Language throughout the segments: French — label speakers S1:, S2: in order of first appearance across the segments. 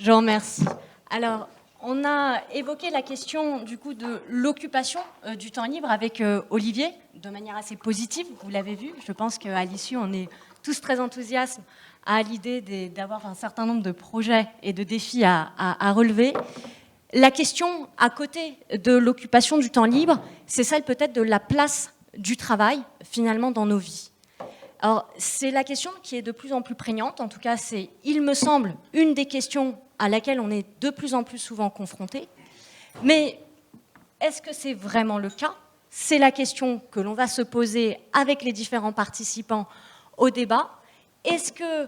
S1: Je vous remercie. Alors, on a évoqué la question du coup de l'occupation du temps libre avec Olivier, de manière assez positive, vous l'avez vu. Je pense qu'à l'issue, on est tous très enthousiastes à l'idée d'avoir un certain nombre de projets et de défis à relever. La question à côté de l'occupation du temps libre, c'est celle peut-être de la place du travail finalement dans nos vies. Alors, c'est la question qui est de plus en plus prégnante. En tout cas, c'est, il me semble, une des questions à laquelle on est de plus en plus souvent confronté. Mais est-ce que c'est vraiment le cas? C'est la question que l'on va se poser avec les différents participants au débat. Est-ce que,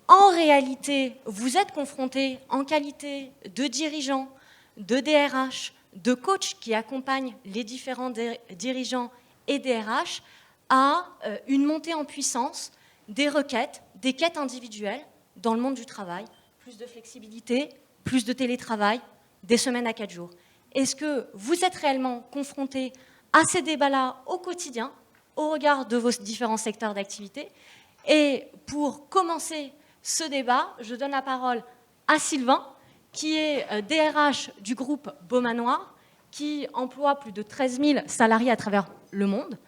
S1: en réalité, vous êtes confrontés en qualité de dirigeants, de DRH, de coachs qui accompagnent les différents dirigeants et DRH à une montée en puissance des requêtes, des quêtes individuelles dans le monde du travail, plus de flexibilité, plus de télétravail, des semaines à 4 jours. Est-ce que vous êtes réellement confrontés à ces débats-là au quotidien, au regard de vos différents secteurs d'activité? Et pour commencer ce débat, je donne la parole à Sylvain, qui est DRH du groupe Beaumanoir, qui emploie plus de 13 000 salariés à travers le monde,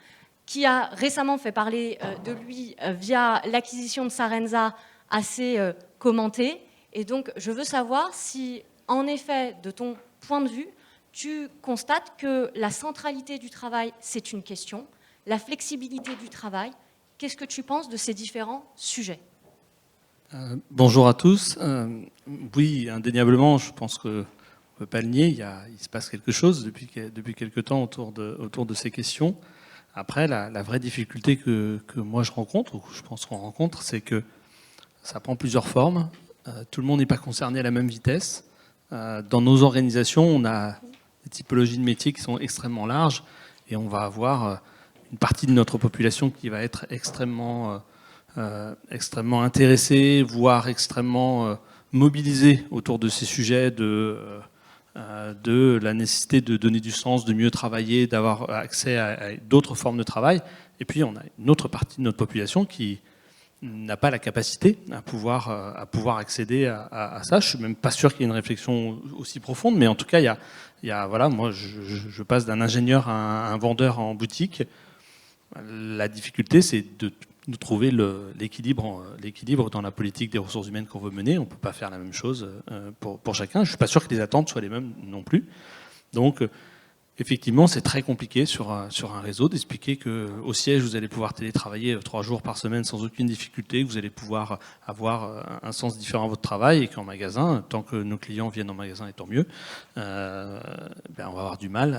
S1: qui a récemment fait parler de lui via l'acquisition de Sarenza assez commentée. Et donc, je veux savoir si, en effet, de ton point de vue, tu constates que la centralité du travail, c'est une question, la flexibilité du travail. Qu'est-ce que tu penses de ces différents sujets ?
S2: Bonjour à tous. Oui, indéniablement, je pense qu'on ne peut pas le nier, il se passe quelque chose depuis quelque temps autour de ces questions. Après, la vraie difficulté que moi je rencontre, ou que je pense qu'on rencontre, c'est que ça prend plusieurs formes. Tout le monde n'est pas concerné à la même vitesse. Dans nos organisations, on a des typologies de métiers qui sont extrêmement larges et on va avoir une partie de notre population qui va être extrêmement intéressée, voire extrêmement mobilisée autour de ces sujets de la nécessité de donner du sens, de mieux travailler, d'avoir accès à d'autres formes de travail. Et puis on a une autre partie de notre population qui n'a pas la capacité à pouvoir accéder à ça. Je suis même pas sûr qu'il y ait une réflexion aussi profonde, mais en tout cas, voilà, moi je passe d'un ingénieur à un vendeur en boutique. La difficulté, c'est de trouver l'équilibre dans la politique des ressources humaines qu'on veut mener. On ne peut pas faire la même chose pour chacun. Je ne suis pas sûr que les attentes soient les mêmes non plus. Donc, effectivement, c'est très compliqué sur un réseau d'expliquer qu'au siège, vous allez pouvoir télétravailler 3 jours par semaine sans aucune difficulté, que vous allez pouvoir avoir un sens différent à votre travail et qu'en magasin, tant que nos clients viennent en magasin, et tant mieux, on va avoir du mal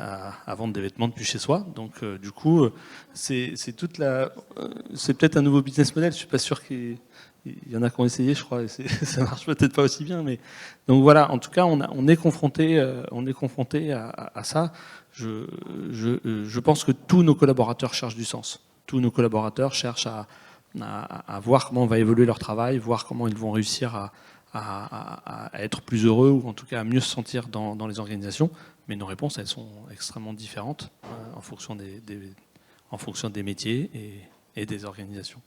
S2: à vendre des vêtements depuis chez soi. Donc, du coup, c'est peut-être un nouveau business model. Je suis pas sûr qu'il y en a qui ont essayé, je crois, et ça marche peut-être pas aussi bien. Mais donc voilà, en tout cas, on est confronté à ça. Je pense que tous nos collaborateurs cherchent du sens. Tous nos collaborateurs cherchent à voir comment va évoluer leur travail, voir comment ils vont réussir à être plus heureux ou en tout cas à mieux se sentir dans les organisations. Mais nos réponses, elles sont extrêmement différentes en fonction des métiers et des organisations.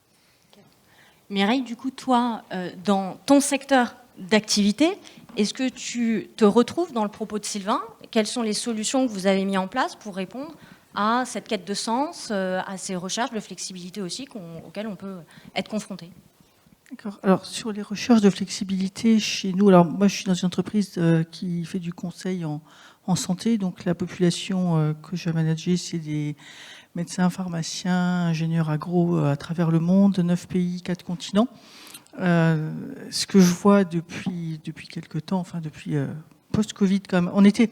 S1: Mireille, du coup, toi, dans ton secteur d'activité, est-ce que tu te retrouves dans le propos de Sylvain? Quelles sont les solutions que vous avez mises en place pour répondre à cette quête de sens, à ces recherches de flexibilité aussi auxquelles on peut être confronté?
S3: D'accord. Alors, sur les recherches de flexibilité chez nous, alors moi je suis dans une entreprise qui fait du conseil en santé, donc la population que je manage, c'est des médecins, pharmaciens, ingénieurs agro à travers le monde, 9 pays, 4 continents. Ce que je vois depuis quelques temps, enfin depuis post-Covid quand même, on était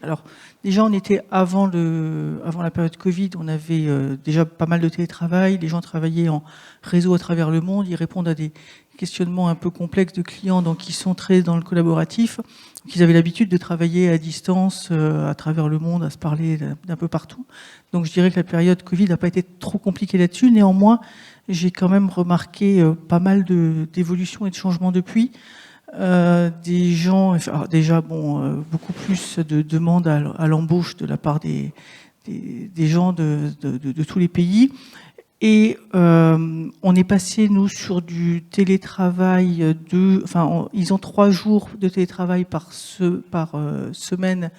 S3: avant la période Covid, on avait déjà pas mal de télétravail, les gens travaillaient en réseau à travers le monde, ils répondent à des questionnements un peu complexes de clients, donc ils sont très dans le collaboratif, donc ils avaient l'habitude de travailler à distance à travers le monde, à se parler d'un peu partout. Donc je dirais que la période Covid n'a pas été trop compliquée là-dessus, néanmoins j'ai quand même remarqué pas mal d'évolutions et de changements depuis. Des gens, beaucoup plus de demandes à l'embauche de la part des gens de tous les pays. Et on est passé, nous, sur du télétravail ils ont 3 jours de télétravail par semaine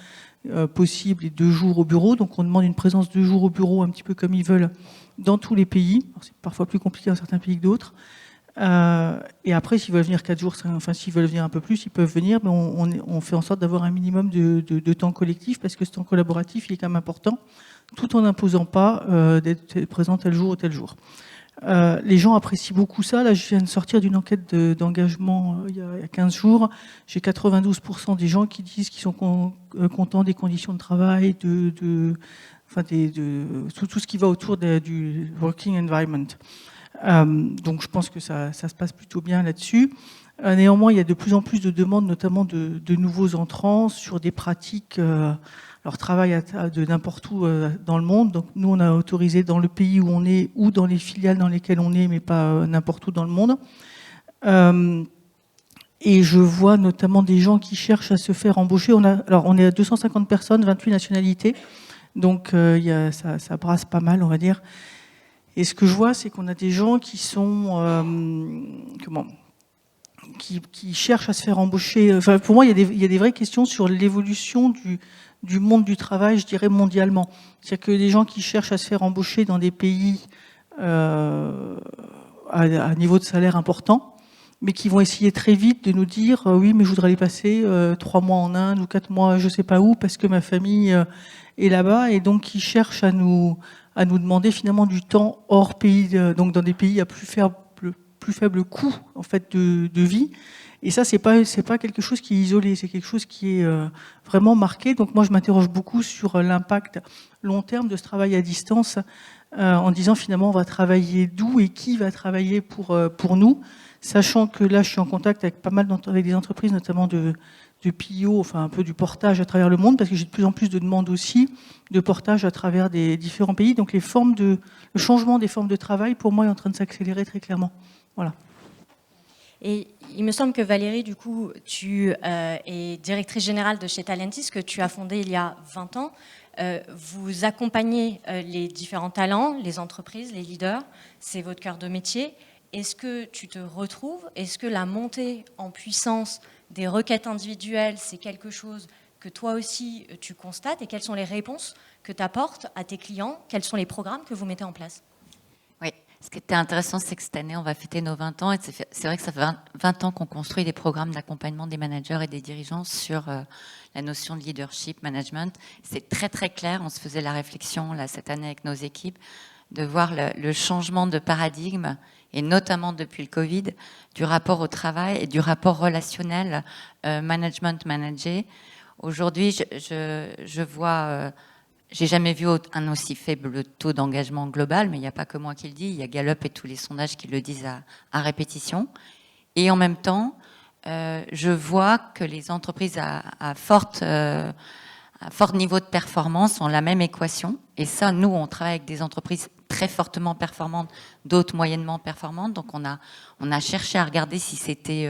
S3: possible et 2 jours au bureau. Donc on demande une présence 2 jours au bureau, un petit peu comme ils veulent, dans tous les pays. C'est parfois plus compliqué dans certains pays que d'autres. Et après, s'ils veulent venir 4 jours, s'ils veulent venir un peu plus, ils peuvent venir, mais on fait en sorte d'avoir un minimum de temps collectif, parce que ce temps collaboratif, il est quand même important, tout en n'imposant pas d'être présent tel jour ou tel jour. Les gens apprécient beaucoup ça. Là, je viens de sortir d'une enquête d'engagement il y a 15 jours. J'ai 92% des gens qui disent qu'ils sont contents des conditions de travail, tout ce qui va autour du working environment. Donc je pense que ça se passe plutôt bien là-dessus. Néanmoins, il y a de plus en plus de demandes, notamment de nouveaux entrants, sur des pratiques, leur travail de n'importe où dans le monde. Donc nous, on a autorisé dans le pays où on est ou dans les filiales dans lesquelles on est, mais pas n'importe où dans le monde. Et je vois notamment des gens qui cherchent à se faire embaucher. On est à 250 personnes, 28 nationalités. Donc ça brasse pas mal, on va dire. Et ce que je vois, c'est qu'on a des gens qui sont qui cherchent à se faire embaucher. Enfin, pour moi, il y a des vraies questions sur l'évolution du monde du travail, je dirais mondialement. C'est-à-dire que des gens qui cherchent à se faire embaucher dans des pays à niveau de salaire important, mais qui vont essayer très vite de nous dire oui, mais je voudrais aller passer 3 mois en Inde ou 4 mois, je sais pas où, parce que ma famille est là-bas, et donc qui cherchent à nous demander finalement du temps hors pays, donc dans des pays à plus faible coût en fait de vie. Et ça, c'est pas quelque chose qui est isolé, c'est quelque chose qui est vraiment marqué. Donc moi, je m'interroge beaucoup sur l'impact long terme de ce travail à distance, en disant finalement, on va travailler d'où et qui va travailler pour nous, sachant que là, je suis en contact avec pas mal avec des entreprises, notamment de PIO, enfin un peu du portage à travers le monde, parce que j'ai de plus en plus de demandes aussi de portage à travers des différents pays. Donc le changement des formes de travail, pour moi, est en train de s'accélérer très clairement. Voilà.
S1: Et il me semble que Valérie, du coup, tu es directrice générale de chez Talentis, que tu as fondé il y a 20 ans. Vous accompagnez les différents talents, les entreprises, les leaders. C'est votre cœur de métier. Est-ce que tu te retrouves? Est-ce que la montée en puissance des requêtes individuelles, c'est quelque chose que toi aussi tu constates? Et quelles sont les réponses que tu apportes à tes clients? Quels sont les programmes que vous mettez en place?
S4: Oui, ce qui était intéressant, c'est que cette année, on va fêter nos 20 ans. Et c'est vrai que ça fait 20 ans qu'on construit des programmes d'accompagnement des managers et des dirigeants sur la notion de leadership, management. C'est très, très clair. On se faisait la réflexion là, cette année avec nos équipes de voir le changement de paradigme, et notamment depuis le Covid, du rapport au travail et du rapport relationnel management-manager. Aujourd'hui, je vois... j'ai jamais vu un aussi faible taux d'engagement global, mais il n'y a pas que moi qui le dis, il y a Gallup et tous les sondages qui le disent à répétition. Et en même temps, je vois que les entreprises à fort niveau de performance ont la même équation. Et ça, nous, on travaille avec des entreprises très fortement performantes, d'autres moyennement performantes. Donc on a cherché à regarder si c'était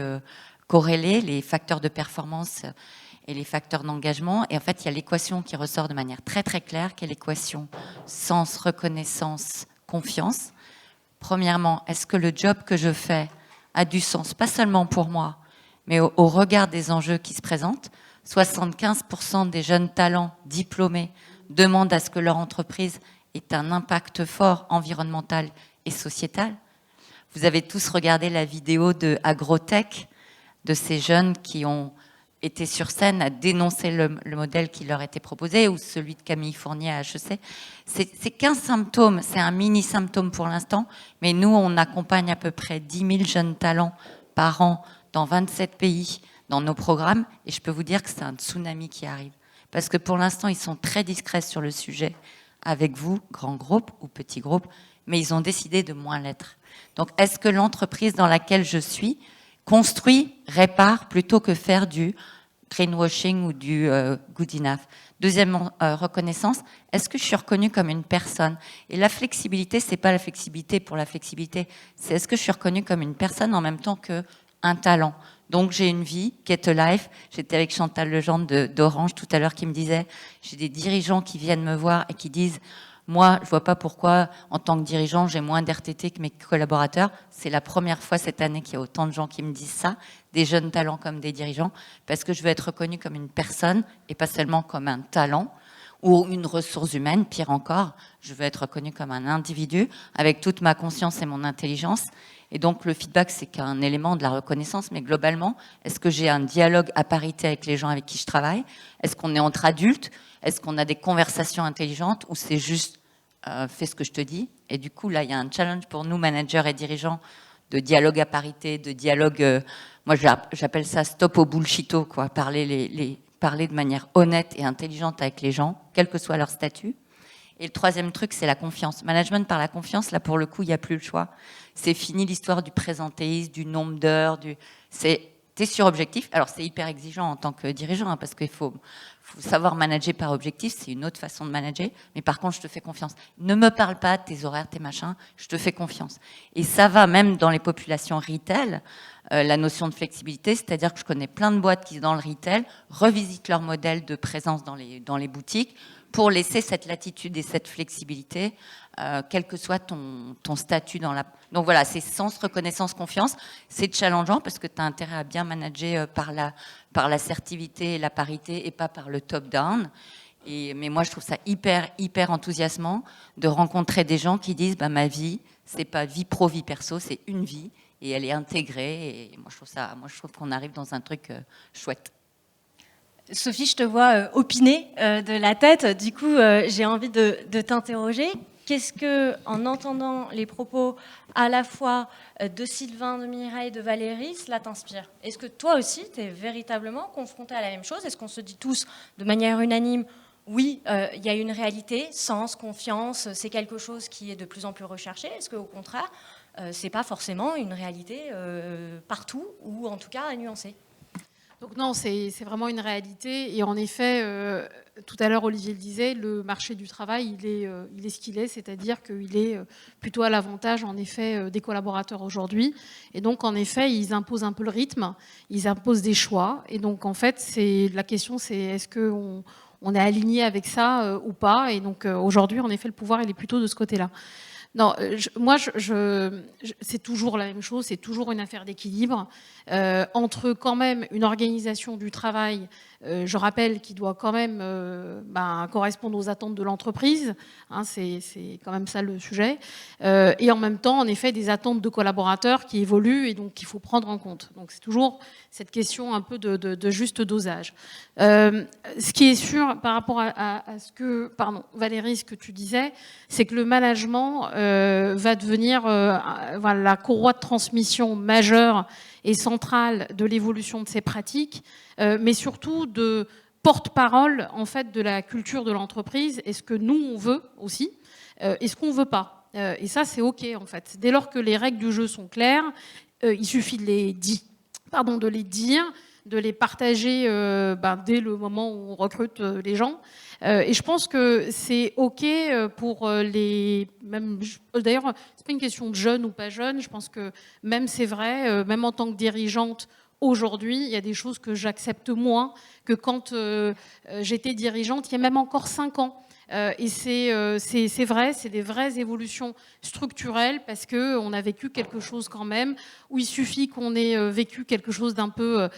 S4: corrélé, les facteurs de performance et les facteurs d'engagement. Et en fait, il y a l'équation qui ressort de manière très très claire, qui est l'équation sens, reconnaissance, confiance. Premièrement, est-ce que le job que je fais a du sens, pas seulement pour moi, mais au regard des enjeux qui se présentent? 75% des jeunes talents diplômés demandent à ce que leur entreprise ait un impact fort environnemental et sociétal. Vous avez tous regardé la vidéo de Agrotech, de ces jeunes qui ont été sur scène à dénoncer le modèle qui leur était proposé, ou celui de Camille Fournier à HEC. C'est qu'un symptôme, c'est un mini-symptôme pour l'instant, mais nous, on accompagne à peu près 10 000 jeunes talents par an dans 27 pays dans nos programmes, et je peux vous dire que c'est un tsunami qui arrive. Parce que pour l'instant, ils sont très discrets sur le sujet, avec vous, grand groupe ou petit groupe, mais ils ont décidé de moins l'être. Donc, est-ce que l'entreprise dans laquelle je suis construit, répare, plutôt que faire du greenwashing ou du good enough? Deuxième reconnaissance, est-ce que je suis reconnue comme une personne? Et la flexibilité, c'est pas la flexibilité pour la flexibilité, c'est est-ce que je suis reconnue comme une personne en même temps qu'un talent? Donc j'ai une vie, get a life. J'étais avec Chantal Legendre d'Orange tout à l'heure qui me disait, j'ai des dirigeants qui viennent me voir et qui disent, Moi, je vois pas pourquoi, en tant que dirigeant, j'ai moins d'RTT que mes collaborateurs. C'est la première fois cette année qu'il y a autant de gens qui me disent ça, des jeunes talents comme des dirigeants, parce que je veux être reconnue comme une personne et pas seulement comme un talent ou une ressource humaine, pire encore. Je veux être reconnue comme un individu avec toute ma conscience et mon intelligence. Et donc, le feedback, c'est qu'un élément de la reconnaissance. Mais globalement, est-ce que j'ai un dialogue à parité avec les gens avec qui je travaille? Est-ce qu'on est entre adultes? Est-ce qu'on a des conversations intelligentes? Ou c'est juste fais ce que je te dis? Et du coup, là, il y a un challenge pour nous, managers et dirigeants, de dialogue à parité, de dialogue... moi, j'appelle ça stop au bullshito, quoi. Parler de manière honnête et intelligente avec les gens, quel que soit leur statut. Et le troisième truc, c'est la confiance. Management par la confiance, là, pour le coup, il n'y a plus le choix. C'est fini l'histoire du présentéisme, du nombre d'heures, t'es sur objectif. Alors, c'est hyper exigeant en tant que dirigeant, hein, parce qu'il faut savoir manager par objectif, c'est une autre façon de manager. Mais par contre, je te fais confiance. Ne me parle pas de tes horaires, tes machins, je te fais confiance. Et ça va même dans les populations retail, la notion de flexibilité, c'est-à-dire que je connais plein de boîtes qui, dans le retail, revisitent leur modèle de présence dans les boutiques pour laisser cette latitude et cette flexibilité, quel que soit ton statut dans la... Donc voilà, c'est sens, reconnaissance, confiance. C'est challengeant parce que tu as intérêt à bien manager par l'assertivité et la parité et pas par le top-down. Mais moi, je trouve ça hyper enthousiasmant de rencontrer des gens qui disent ma vie, c'est pas vie pro, vie perso, c'est une vie et elle est intégrée. Et moi, je trouve qu'on arrive dans un truc chouette.
S1: Sophie, je te vois opiner de la tête. Du coup, j'ai envie de t'interroger. Qu'est-ce que, en entendant les propos à la fois de Sylvain, de Mireille, de Valérie, cela t'inspire? Est-ce que toi aussi, tu es véritablement confronté à la même chose? Est-ce qu'on se dit tous de manière unanime, oui, il y a une réalité, sens, confiance, c'est quelque chose qui est de plus en plus recherché? Est-ce qu'au contraire, c'est pas forcément une réalité partout, ou en tout cas à nuancer?
S5: Donc non, c'est vraiment une réalité. Et en effet, tout à l'heure, Olivier le disait, le marché du travail, il est ce qu'il est, c'est-à-dire qu'il est plutôt à l'avantage, en effet, des collaborateurs aujourd'hui. Et donc, en effet, ils imposent un peu le rythme, ils imposent des choix. Et donc, en fait, la question, c'est est-ce qu'on est aligné avec ça ou pas? Et donc, aujourd'hui, en effet, le pouvoir, il est plutôt de ce côté-là. Non, c'est toujours la même chose, c'est toujours une affaire d'équilibre entre quand même une organisation du travail, je rappelle, qui doit quand même correspondre aux attentes de l'entreprise, hein, c'est quand même ça le sujet, et en même temps, en effet, des attentes de collaborateurs qui évoluent et donc qu'il faut prendre en compte. Donc c'est toujours cette question un peu de juste dosage. Ce qui est sûr par rapport à ce que, Valérie, ce que tu disais, c'est que le management va devenir la courroie de transmission majeure et centrale de l'évolution de ces pratiques, mais surtout de porte-parole en fait de la culture de l'entreprise. Et ce que nous on veut aussi, et ce qu'on veut pas. Et ça c'est ok en fait. Dès lors que les règles du jeu sont claires, il suffit de les dire, de les partager dès le moment où on recrute les gens. Et je pense que c'est ok pour d'ailleurs, c'est pas une question de jeunes ou pas jeunes. Je pense que même c'est vrai, même en tant que dirigeante, aujourd'hui, il y a des choses que j'accepte moins que quand j'étais dirigeante, il y a même encore 5 ans. Et c'est vrai, c'est des vraies évolutions structurelles parce qu'on a vécu quelque chose quand même où il suffit qu'on ait vécu quelque chose d'un peu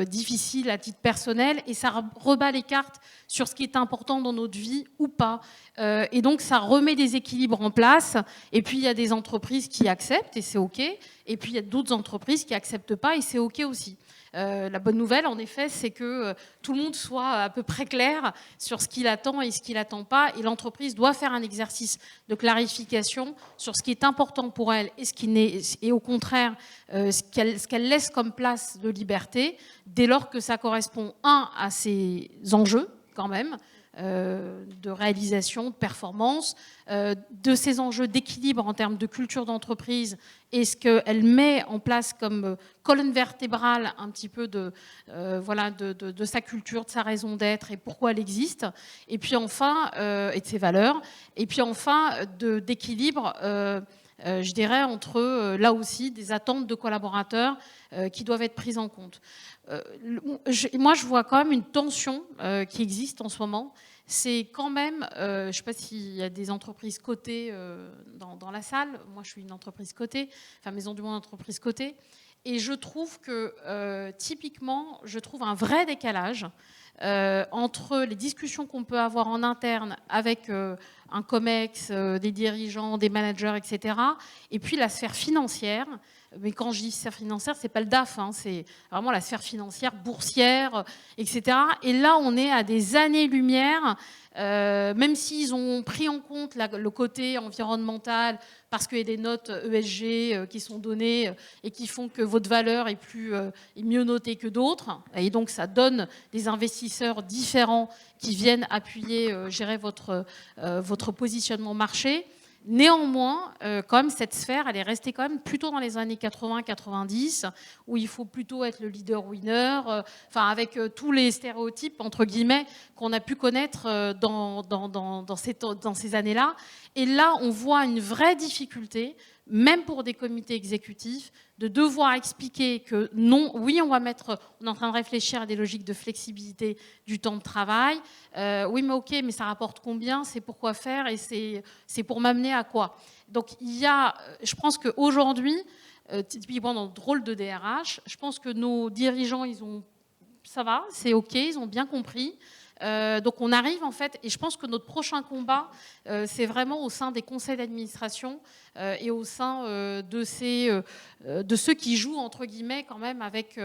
S5: difficile à titre personnel et ça rebat les cartes sur ce qui est important dans notre vie ou pas. Et donc ça remet des équilibres en place et puis il y a des entreprises qui acceptent et c'est ok et puis il y a d'autres entreprises qui acceptent pas et c'est ok aussi. La bonne nouvelle, en effet, c'est que tout le monde soit à peu près clair sur ce qu'il attend et ce qu'il n'attend pas. Et l'entreprise doit faire un exercice de clarification sur ce qui est important pour elle et ce qui n'est, et au contraire, ce qu'elle laisse comme place de liberté, dès lors que ça correspond, à ses enjeux, quand même, de réalisation, de performance, de ces enjeux d'équilibre en termes de culture d'entreprise et ce qu'elle met en place comme colonne vertébrale un petit peu de sa culture, de sa raison d'être et pourquoi elle existe, et puis enfin, et de ses valeurs, et puis enfin d'équilibre, je dirais, entre là aussi des attentes de collaborateurs qui doivent être prises en compte. Moi, je vois quand même une tension qui existe en ce moment. c'est quand même, je ne sais pas s'il y a des entreprises cotées dans la salle. Moi, je suis une entreprise cotée, enfin Maison du Monde entreprise cotée. Et je trouve que, typiquement, je trouve un vrai décalage entre les discussions qu'on peut avoir en interne avec un COMEX, des dirigeants, des managers, etc., et puis la sphère financière. Mais quand je dis sphère financière, c'est pas le DAF, hein, c'est vraiment la sphère financière, boursière, etc. Et là, on est à des années-lumière, même s'ils ont pris en compte le côté environnemental, parce qu'il y a des notes ESG qui sont données et qui font que votre valeur est mieux notée que d'autres. Et donc, ça donne des investisseurs différents qui viennent appuyer, gérer votre positionnement marché. Néanmoins, quand même, cette sphère, elle est restée quand même plutôt dans les années 80-90, où il faut plutôt être le leader winner, avec tous les stéréotypes, entre guillemets, qu'on a pu connaître dans ces années-là. Et là, on voit une vraie difficulté, même pour des comités exécutifs, de devoir expliquer que non, oui, on est en train de réfléchir à des logiques de flexibilité du temps de travail. Oui, mais ok, mais ça rapporte combien? C'est pour quoi faire? Et c'est pour m'amener à quoi? Donc, je pense qu'aujourd'hui, typiquement dans le rôle de DRH, je pense que nos dirigeants, ça va, c'est ok, ils ont bien compris. Donc on arrive en fait, et je pense que notre prochain combat, c'est vraiment au sein des conseils d'administration et au sein de ceux qui jouent entre guillemets quand même avec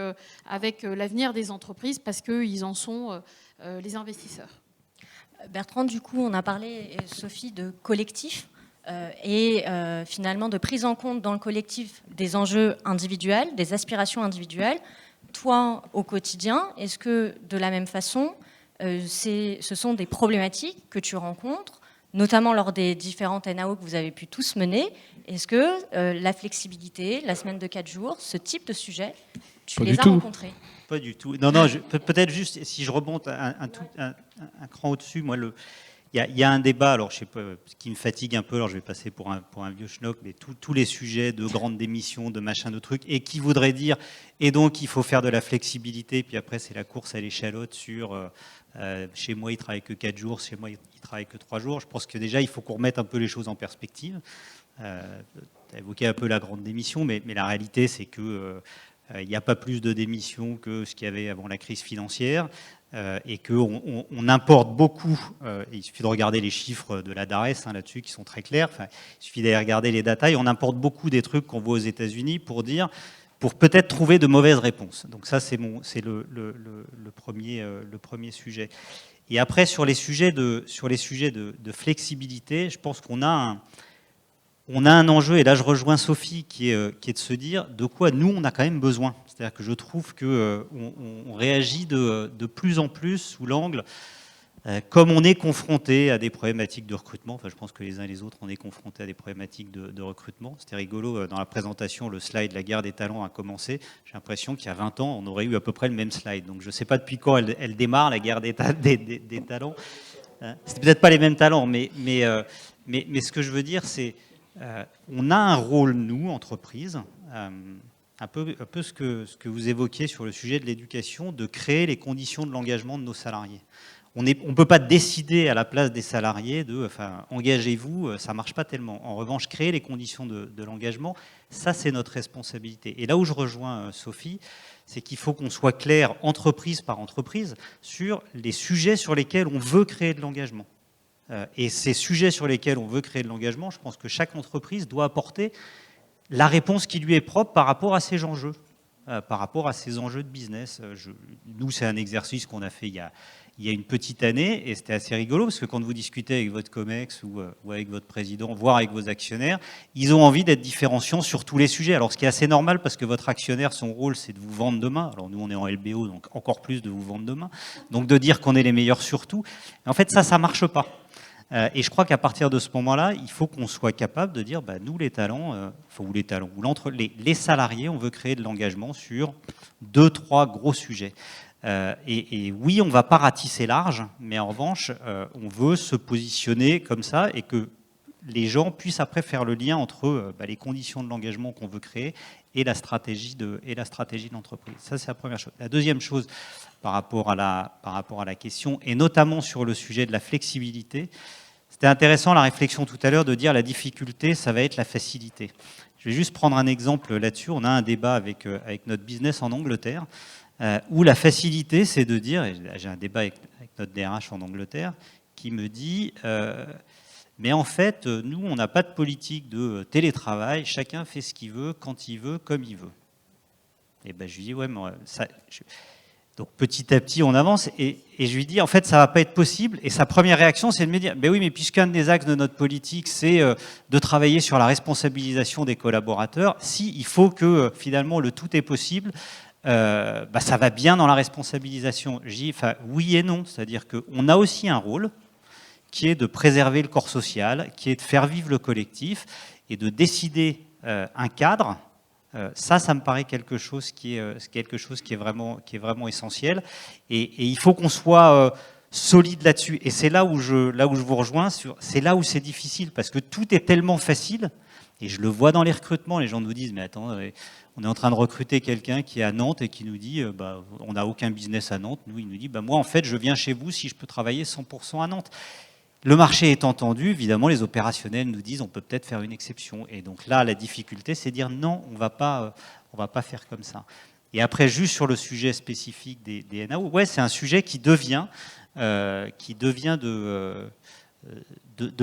S5: l'avenir des entreprises, parce qu'ils en sont les investisseurs.
S1: Bertrand, du coup, on a parlé, Sophie, de collectif et finalement de prise en compte dans le collectif des enjeux individuels, des aspirations individuelles. Toi, au quotidien, est-ce que de la même façon, ce sont des problématiques que tu rencontres, notamment lors des différentes NAO que vous avez pu tous mener? Est-ce que la flexibilité, la semaine de 4 jours, ce type de sujet, tu les as rencontrés?
S6: Pas du tout. Non, peut-être juste, si je remonte un cran au-dessus, moi, il y a un débat, alors je sais pas, ce qui me fatigue un peu, alors je vais passer pour un vieux schnock, mais tous les sujets de grandes démissions, de machin, de trucs, et qui voudraient dire, et donc il faut faire de la flexibilité, puis après c'est la course à l'échalote sur chez moi il travaille que 4 jours, chez moi il travaille que 3 jours. Je pense que déjà il faut qu'on remette un peu les choses en perspective. Tu as évoqué un peu la grande démission, mais la réalité c'est que il n'y a pas plus de démissions que ce qu'il y avait avant la crise financière. Et qu'on importe beaucoup, il suffit de regarder les chiffres de la DARES là-dessus qui sont très clairs, il suffit d'aller regarder les data, et on importe beaucoup des trucs qu'on voit aux États-Unis pour peut-être trouver de mauvaises réponses. Donc ça, c'est le premier sujet. Et après, sur les sujets de flexibilité, je pense qu'on a un enjeu, et là je rejoins Sophie, qui est de se dire de quoi nous on a quand même besoin. C'est-à-dire que je trouve qu'on réagit de plus en plus sous l'angle, comme on est confronté à des problématiques de recrutement, je pense que les uns et les autres on est confrontés à des problématiques de recrutement. C'était rigolo, dans la présentation, le slide « La guerre des talents » a commencé. J'ai l'impression qu'il y a 20 ans, on aurait eu à peu près le même slide. Donc je ne sais pas depuis quand elle démarre, la guerre des talents. C'était peut-être pas les mêmes talents, mais ce que je veux dire, c'est on a un rôle, nous, entreprise, un peu ce que vous évoquiez sur le sujet de l'éducation, de créer les conditions de l'engagement de nos salariés. On ne peut pas décider à la place des salariés engagez-vous, ça ne marche pas tellement. En revanche, créer les conditions de l'engagement, ça c'est notre responsabilité. Et là où je rejoins Sophie, c'est qu'il faut qu'on soit clair, entreprise par entreprise, sur les sujets sur lesquels on veut créer de l'engagement. Et ces sujets sur lesquels on veut créer de l'engagement, je pense que chaque entreprise doit apporter la réponse qui lui est propre par rapport à ses enjeux, par rapport à ses enjeux de business. Nous, c'est un exercice qu'on a fait il y a une petite année, et c'était assez rigolo, parce que quand vous discutez avec votre COMEX ou avec votre président, voire avec vos actionnaires, ils ont envie d'être différenciants sur tous les sujets. Alors, ce qui est assez normal, parce que votre actionnaire, son rôle, c'est de vous vendre demain. Alors, nous, on est en LBO, donc encore plus de vous vendre demain. Donc, de dire qu'on est les meilleurs sur tout. En fait, ça ne marche pas. Et je crois qu'à partir de ce moment-là, il faut qu'on soit capable de dire, nous les talents, les salariés, on veut créer de l'engagement sur 2-3 gros sujets. Et oui, on ne va pas ratisser large, mais en revanche, on veut se positionner comme ça, et que les gens puissent après faire le lien entre les conditions de l'engagement qu'on veut créer et la stratégie de l'entreprise. Ça, c'est la première chose. La deuxième chose, par rapport à la question, et notamment sur le sujet de la flexibilité. C'était intéressant la réflexion tout à l'heure de dire la difficulté, ça va être la facilité. Je vais juste prendre un exemple là-dessus. On a un débat avec notre business en Angleterre, où la facilité, c'est de dire, et j'ai un débat avec notre DRH en Angleterre, qui me dit, mais en fait, nous, on n'a pas de politique de télétravail, chacun fait ce qu'il veut, quand il veut, comme il veut. Et ben, je lui dis, ouais, mais ça... Donc petit à petit, on avance et je lui dis, en fait, ça ne va pas être possible. Et sa première réaction, c'est de me dire, ben oui, mais puisqu'un des axes de notre politique, c'est de travailler sur la responsabilisation des collaborateurs, si il faut que finalement le tout est possible, ça va bien dans la responsabilisation. Je dis, enfin, oui et non. C'est-à-dire qu'on a aussi un rôle qui est de préserver le corps social, qui est de faire vivre le collectif et de décider un cadre. Ça me paraît quelque chose qui est vraiment essentiel. Et il faut qu'on soit solide là-dessus. Et c'est là où je vous rejoins. C'est là où c'est difficile parce que tout est tellement facile. Et je le vois dans les recrutements. Les gens nous disent, mais attends, on est en train de recruter quelqu'un qui est à Nantes et qui nous dit, on n'a aucun business à Nantes. Nous, il nous dit, moi, en fait, je viens chez vous si je peux travailler 100% à Nantes. Le marché étant tendu, évidemment, les opérationnels nous disent on peut peut-être faire une exception. Et donc là, la difficulté, c'est de dire non, on va pas faire comme ça. Et après, juste sur le sujet spécifique des NAO, ouais, c'est un sujet qui devient de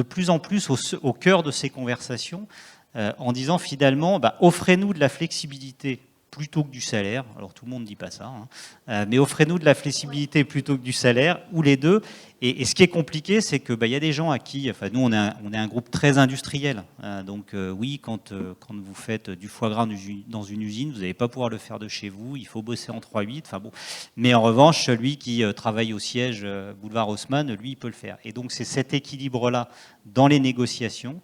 S6: plus en plus au cœur de ces conversations, en disant finalement, offrez-nous de la flexibilité plutôt que du salaire. Alors tout le monde ne dit pas ça, mais offrez-nous de la flexibilité plutôt que du salaire, ou les deux. Et ce qui est compliqué, c'est que y a des gens à qui, enfin nous on est un groupe très industriel, donc oui, quand vous faites du foie gras dans une usine, vous n'allez pas pouvoir le faire de chez vous, il faut bosser en 3/8, enfin bon. Mais en revanche, celui qui travaille au siège boulevard Haussmann, lui, il peut le faire. Et donc c'est cet équilibre-là dans les négociations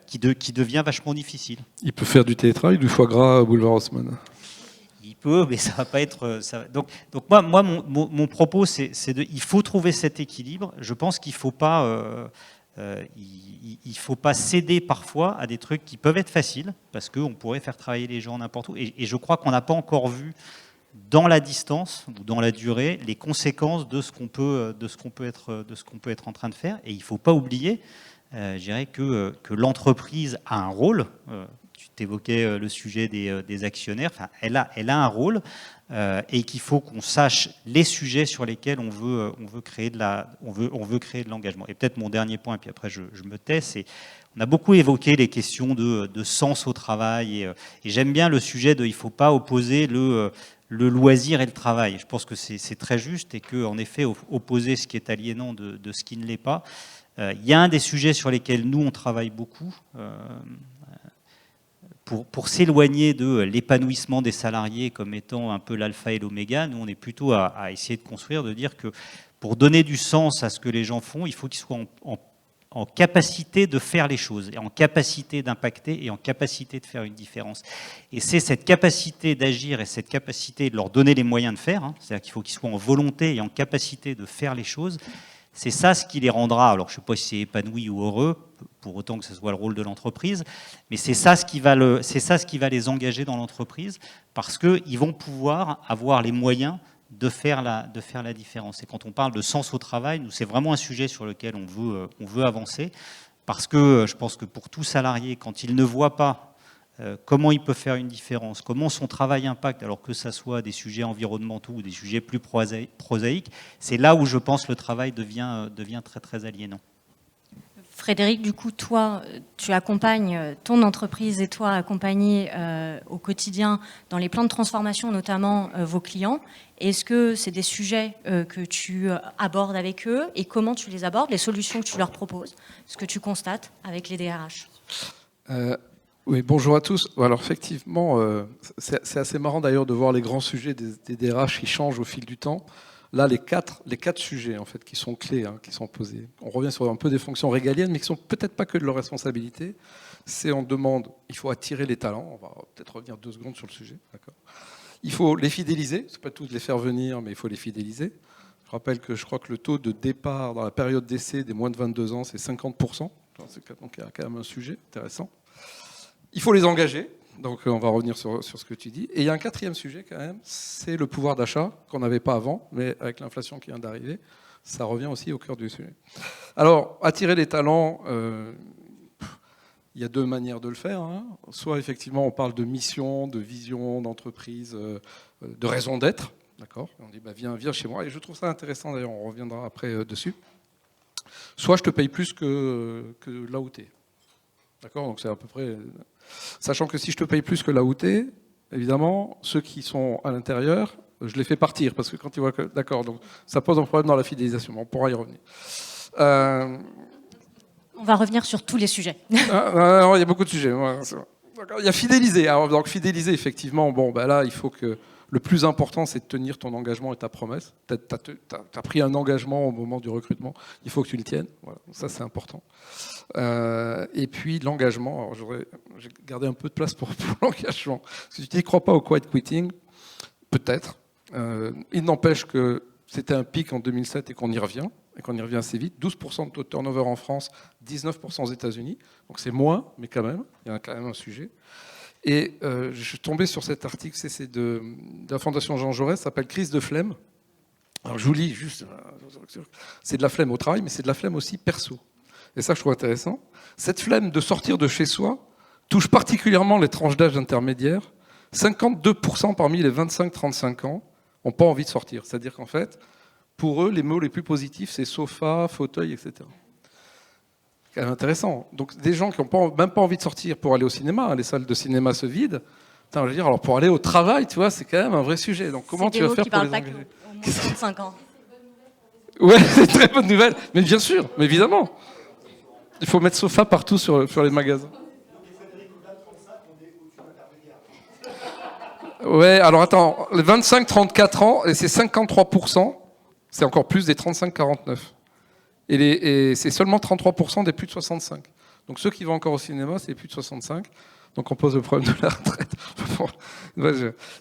S6: qui devient vachement difficile.
S7: Il peut faire du télétravail, du foie gras boulevard Haussmann.
S6: Il peut, mais ça va pas être. Donc moi, mon propos, c'est il faut trouver cet équilibre. Je pense qu'il faut pas céder parfois à des trucs qui peuvent être faciles, parce qu'on pourrait faire travailler les gens n'importe où. Et je crois qu'on n'a pas encore vu dans la distance ou dans la durée les conséquences de ce qu'on peut être en train de faire. Et il faut pas oublier. Je dirais que l'entreprise a un rôle. Tu évoquais le sujet des actionnaires. Enfin, elle a un rôle et qu'il faut qu'on sache les sujets sur lesquels on veut créer de l'engagement. Et peut-être mon dernier point, et puis après je me tais, c'est on a beaucoup évoqué les questions de sens au travail et j'aime bien le sujet de il ne faut pas opposer le loisir et le travail. Je pense que c'est très juste et qu'en effet opposer ce qui est aliénant de ce qui ne l'est pas. Il y a un des sujets sur lesquels nous on travaille beaucoup pour s'éloigner de l'épanouissement des salariés comme étant un peu l'alpha et l'oméga. Nous on est plutôt à essayer de construire, de dire que pour donner du sens à ce que les gens font, il faut qu'ils soient en capacité de faire les choses, et en capacité d'impacter et en capacité de faire une différence. Et c'est cette capacité d'agir et cette capacité de leur donner les moyens de faire, c'est-à-dire qu'il faut qu'ils soient en volonté et en capacité de faire les choses. C'est ça ce qui les rendra, alors je ne sais pas si c'est épanoui ou heureux, pour autant que ce soit le rôle de l'entreprise, mais c'est ça ce qui va les engager dans l'entreprise, parce qu'ils vont pouvoir avoir les moyens de faire la différence. Et quand on parle de sens au travail, nous c'est vraiment un sujet sur lequel on veut avancer, parce que je pense que pour tout salarié, quand il ne voit pas comment il peut faire une différence, comment son travail impacte, alors que ça soit des sujets environnementaux ou des sujets plus prosaïques, c'est là où je pense le travail devient très très aliénant.
S1: Frédéric, du coup, toi, tu accompagnes ton entreprise et toi accompagner au quotidien dans les plans de transformation, notamment vos clients. Est-ce que c'est des sujets que tu abordes avec eux et comment tu les abordes, les solutions que tu leur proposes, ce que tu constates avec les DRH?
S7: Oui, bonjour à tous. Alors effectivement, c'est assez marrant d'ailleurs de voir les grands sujets des DRH qui changent au fil du temps. Là, les quatre sujets en fait qui sont clés, qui sont posés. On revient sur un peu des fonctions régaliennes, mais qui sont peut-être pas que de leur responsabilité. C'est on demande, il faut attirer les talents. On va peut-être revenir 2 secondes sur le sujet, d'accord. Il faut les fidéliser. C'est pas tous les faire venir, mais il faut les fidéliser. Je rappelle que je crois que le taux de départ dans la période d'essai des moins de 22 ans, c'est 50%. Donc il y a quand même un sujet intéressant. Il faut les engager. Donc on va revenir sur ce que tu dis. Et il y a un quatrième sujet quand même, c'est le pouvoir d'achat qu'on n'avait pas avant, mais avec l'inflation qui vient d'arriver, ça revient aussi au cœur du sujet. Alors, attirer les talents, il y a deux manières de le faire. Soit effectivement on parle de mission, de vision, d'entreprise, de raison d'être. D'accord ? On dit viens chez moi. Et je trouve ça intéressant d'ailleurs, on reviendra après dessus. Soit je te paye plus que là où tu es. D'accord ? Donc c'est à peu près. Sachant que si je te paye plus que là où tu es, évidemment, ceux qui sont à l'intérieur, je les fais partir. Parce que quand ils voient que. D'accord, donc ça pose un problème dans la fidélisation. On pourra y revenir.
S1: On va revenir sur tous les sujets.
S7: Il y a beaucoup de sujets. Il y a fidéliser. Alors, donc fidéliser, effectivement, là, il faut que. Le plus important, c'est de tenir ton engagement et ta promesse. Tu as pris un engagement au moment du recrutement, il faut que tu le tiennes. Voilà. Ça, c'est important. Et puis, l'engagement. Alors, j'ai gardé un peu de place pour l'engagement. Si tu n'y crois pas au quiet quitting, peut-être. Il n'empêche que c'était un pic en 2007 et qu'on y revient assez vite. 12% de taux de turnover en France, 19% aux États-Unis. Donc, c'est moins, mais quand même, il y a quand même un sujet. Et je suis tombé sur cet article, c'est de la Fondation Jean Jaurès, ça s'appelle Crise de flemme. Alors je vous lis juste, c'est de la flemme au travail, mais c'est de la flemme aussi perso. Et ça, je trouve intéressant. Cette flemme de sortir de chez soi touche particulièrement les tranches d'âge intermédiaires. 52% parmi les 25-35 ans n'ont pas envie de sortir. C'est-à-dire qu'en fait, pour eux, les mots les plus positifs, c'est sofa, fauteuil, etc. C'est quand même intéressant. Donc des gens qui n'ont même pas envie de sortir pour aller au cinéma, les salles de cinéma se vident. Putain, je veux dire, alors pour aller au travail, tu vois, c'est quand même un vrai sujet. Donc comment tu vas faire pour les engager ?
S1: Au moins 35 ans.
S7: Ouais, c'est une très bonne nouvelle. Mais bien sûr, mais évidemment. Il faut mettre sofa partout sur les magasins. Ouais, alors attends, les 25-34 ans, et c'est 53%, c'est encore plus des 35-49. Et c'est seulement 33% des plus de 65. Donc ceux qui vont encore au cinéma, c'est les plus de 65. Donc on pose le problème de la retraite.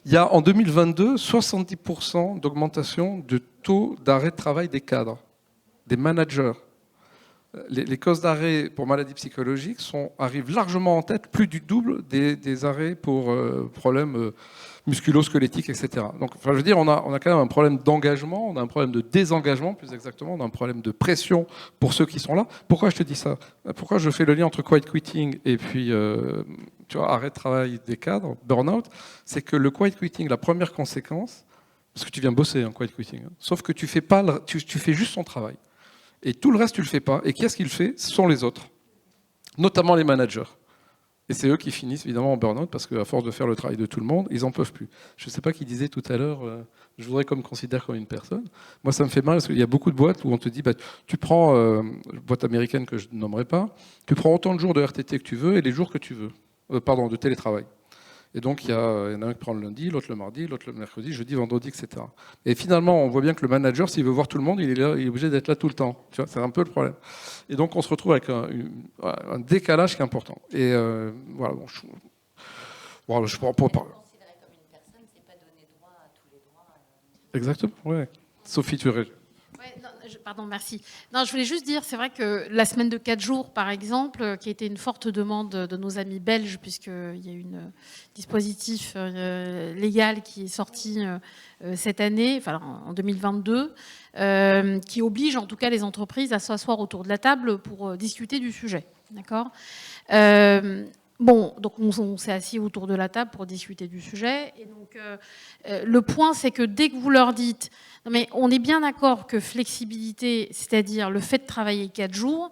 S7: Il y a en 2022 70% d'augmentation du taux d'arrêt de travail des cadres, des managers. Les causes d'arrêt pour maladies psychologiques arrivent largement en tête, plus du double des arrêts pour problèmes musculo-squelettiques, etc. Donc, je veux dire, on a quand même un problème d'engagement, on a un problème de désengagement, plus exactement, on a un problème de pression pour ceux qui sont là. Pourquoi je te dis ça ? Pourquoi je fais le lien entre quiet quitting et puis, tu vois, arrêt de travail des cadres, burn-out ? C'est que le quiet quitting, la première conséquence, parce que tu viens bosser en quiet quitting, sauf que tu fais juste son travail. Et tout le reste, tu ne le fais pas. Et qui est-ce qui le fait ? Ce sont les autres, notamment les managers. Et c'est eux qui finissent évidemment en burn-out parce qu'à force de faire le travail de tout le monde, ils n'en peuvent plus. Je ne sais pas qui disait tout à l'heure, je voudrais qu'on me considère comme une personne. Moi, ça me fait mal parce qu'il y a beaucoup de boîtes où on te dit, tu prends, boîte américaine que je ne nommerai pas, tu prends autant de jours de RTT que tu veux et les jours que tu veux. De télétravail. Et donc, il y en a un qui prend le lundi, l'autre le mardi, l'autre le mercredi, jeudi, vendredi, etc. Et finalement, on voit bien que le manager, s'il veut voir tout le monde, il est obligé d'être là tout le temps. Tu vois, c'est un peu le problème. Et donc, on se retrouve avec un décalage qui est important. Et voilà, je pourrais parler.
S4: Considéré comme une personne, c'est pas donner droit à tous les droits.
S7: Exactement, ouais. Sophie, tu veux...
S5: Pardon, merci. Non, je voulais juste dire, c'est vrai que la semaine de 4 jours, par exemple, qui a été une forte demande de nos amis belges, puisqu'il y a eu un dispositif légal qui est sorti cette année, enfin en 2022, qui oblige en tout cas les entreprises à s'asseoir autour de la table pour discuter du sujet. D'accord ? Bon, donc on s'est assis autour de la table pour discuter du sujet. Et donc, le point, c'est que dès que vous leur dites, non mais on est bien d'accord que flexibilité, c'est-à-dire le fait de travailler 4 jours,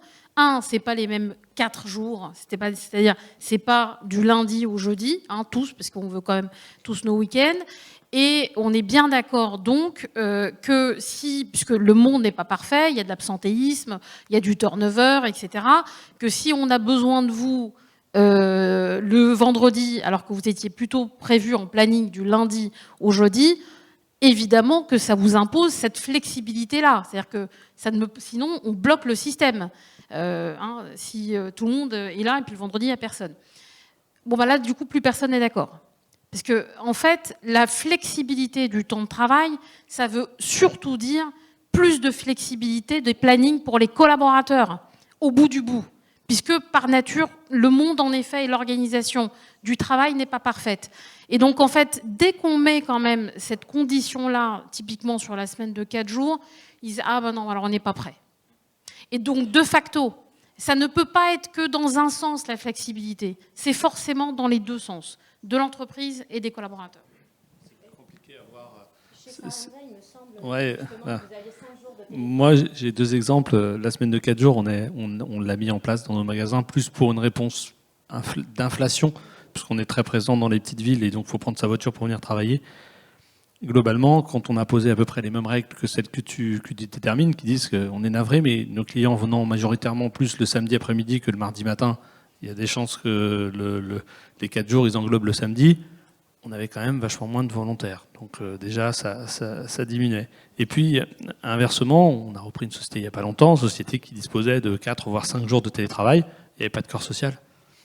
S5: c'est pas les mêmes 4 jours, c'est-à-dire c'est pas du lundi au jeudi, tous, parce qu'on veut quand même tous nos week-ends. Et on est bien d'accord donc que puisque le monde n'est pas parfait, il y a de l'absentéisme, il y a du turnover, etc., que si on a besoin de vous le vendredi, alors que vous étiez plutôt prévu en planning du lundi au jeudi, évidemment que ça vous impose cette flexibilité-là. C'est-à-dire que sinon, on bloque le système. Si tout le monde est là et puis le vendredi, il n'y a personne. Bon, là, du coup, plus personne n'est d'accord. Parce que, en fait, la flexibilité du temps de travail, ça veut surtout dire plus de flexibilité de planning pour les collaborateurs, au bout du bout. puisque par nature, le monde en effet et l'organisation du travail n'est pas parfaite. Et donc en fait, dès qu'on met quand même cette condition-là, typiquement sur la semaine de 4 jours, ils disent « Ah ben non, alors on n'est pas prêt ». Et donc de facto, ça ne peut pas être que dans un sens la flexibilité, c'est forcément dans les deux sens, de l'entreprise et des collaborateurs.
S2: Ouais, moi, j'ai 2 exemples. La semaine de 4 jours, on l'a mis en place dans nos magasins, plus pour une réponse d'inflation, puisqu'on est très présent dans les petites villes et donc il faut prendre sa voiture pour venir travailler. Globalement, quand on a posé à peu près les mêmes règles que celles que tu détermines, qui disent qu'on est navré, mais nos clients venant majoritairement plus le samedi après-midi que le mardi matin, il y a des chances que les 4 jours, ils englobent le samedi. On avait quand même vachement moins de volontaires. Donc déjà, ça diminuait. Et puis, inversement, on a repris une société il n'y a pas longtemps, une société qui disposait de 4 voire 5 jours de télétravail. Il n'y avait pas de corps social.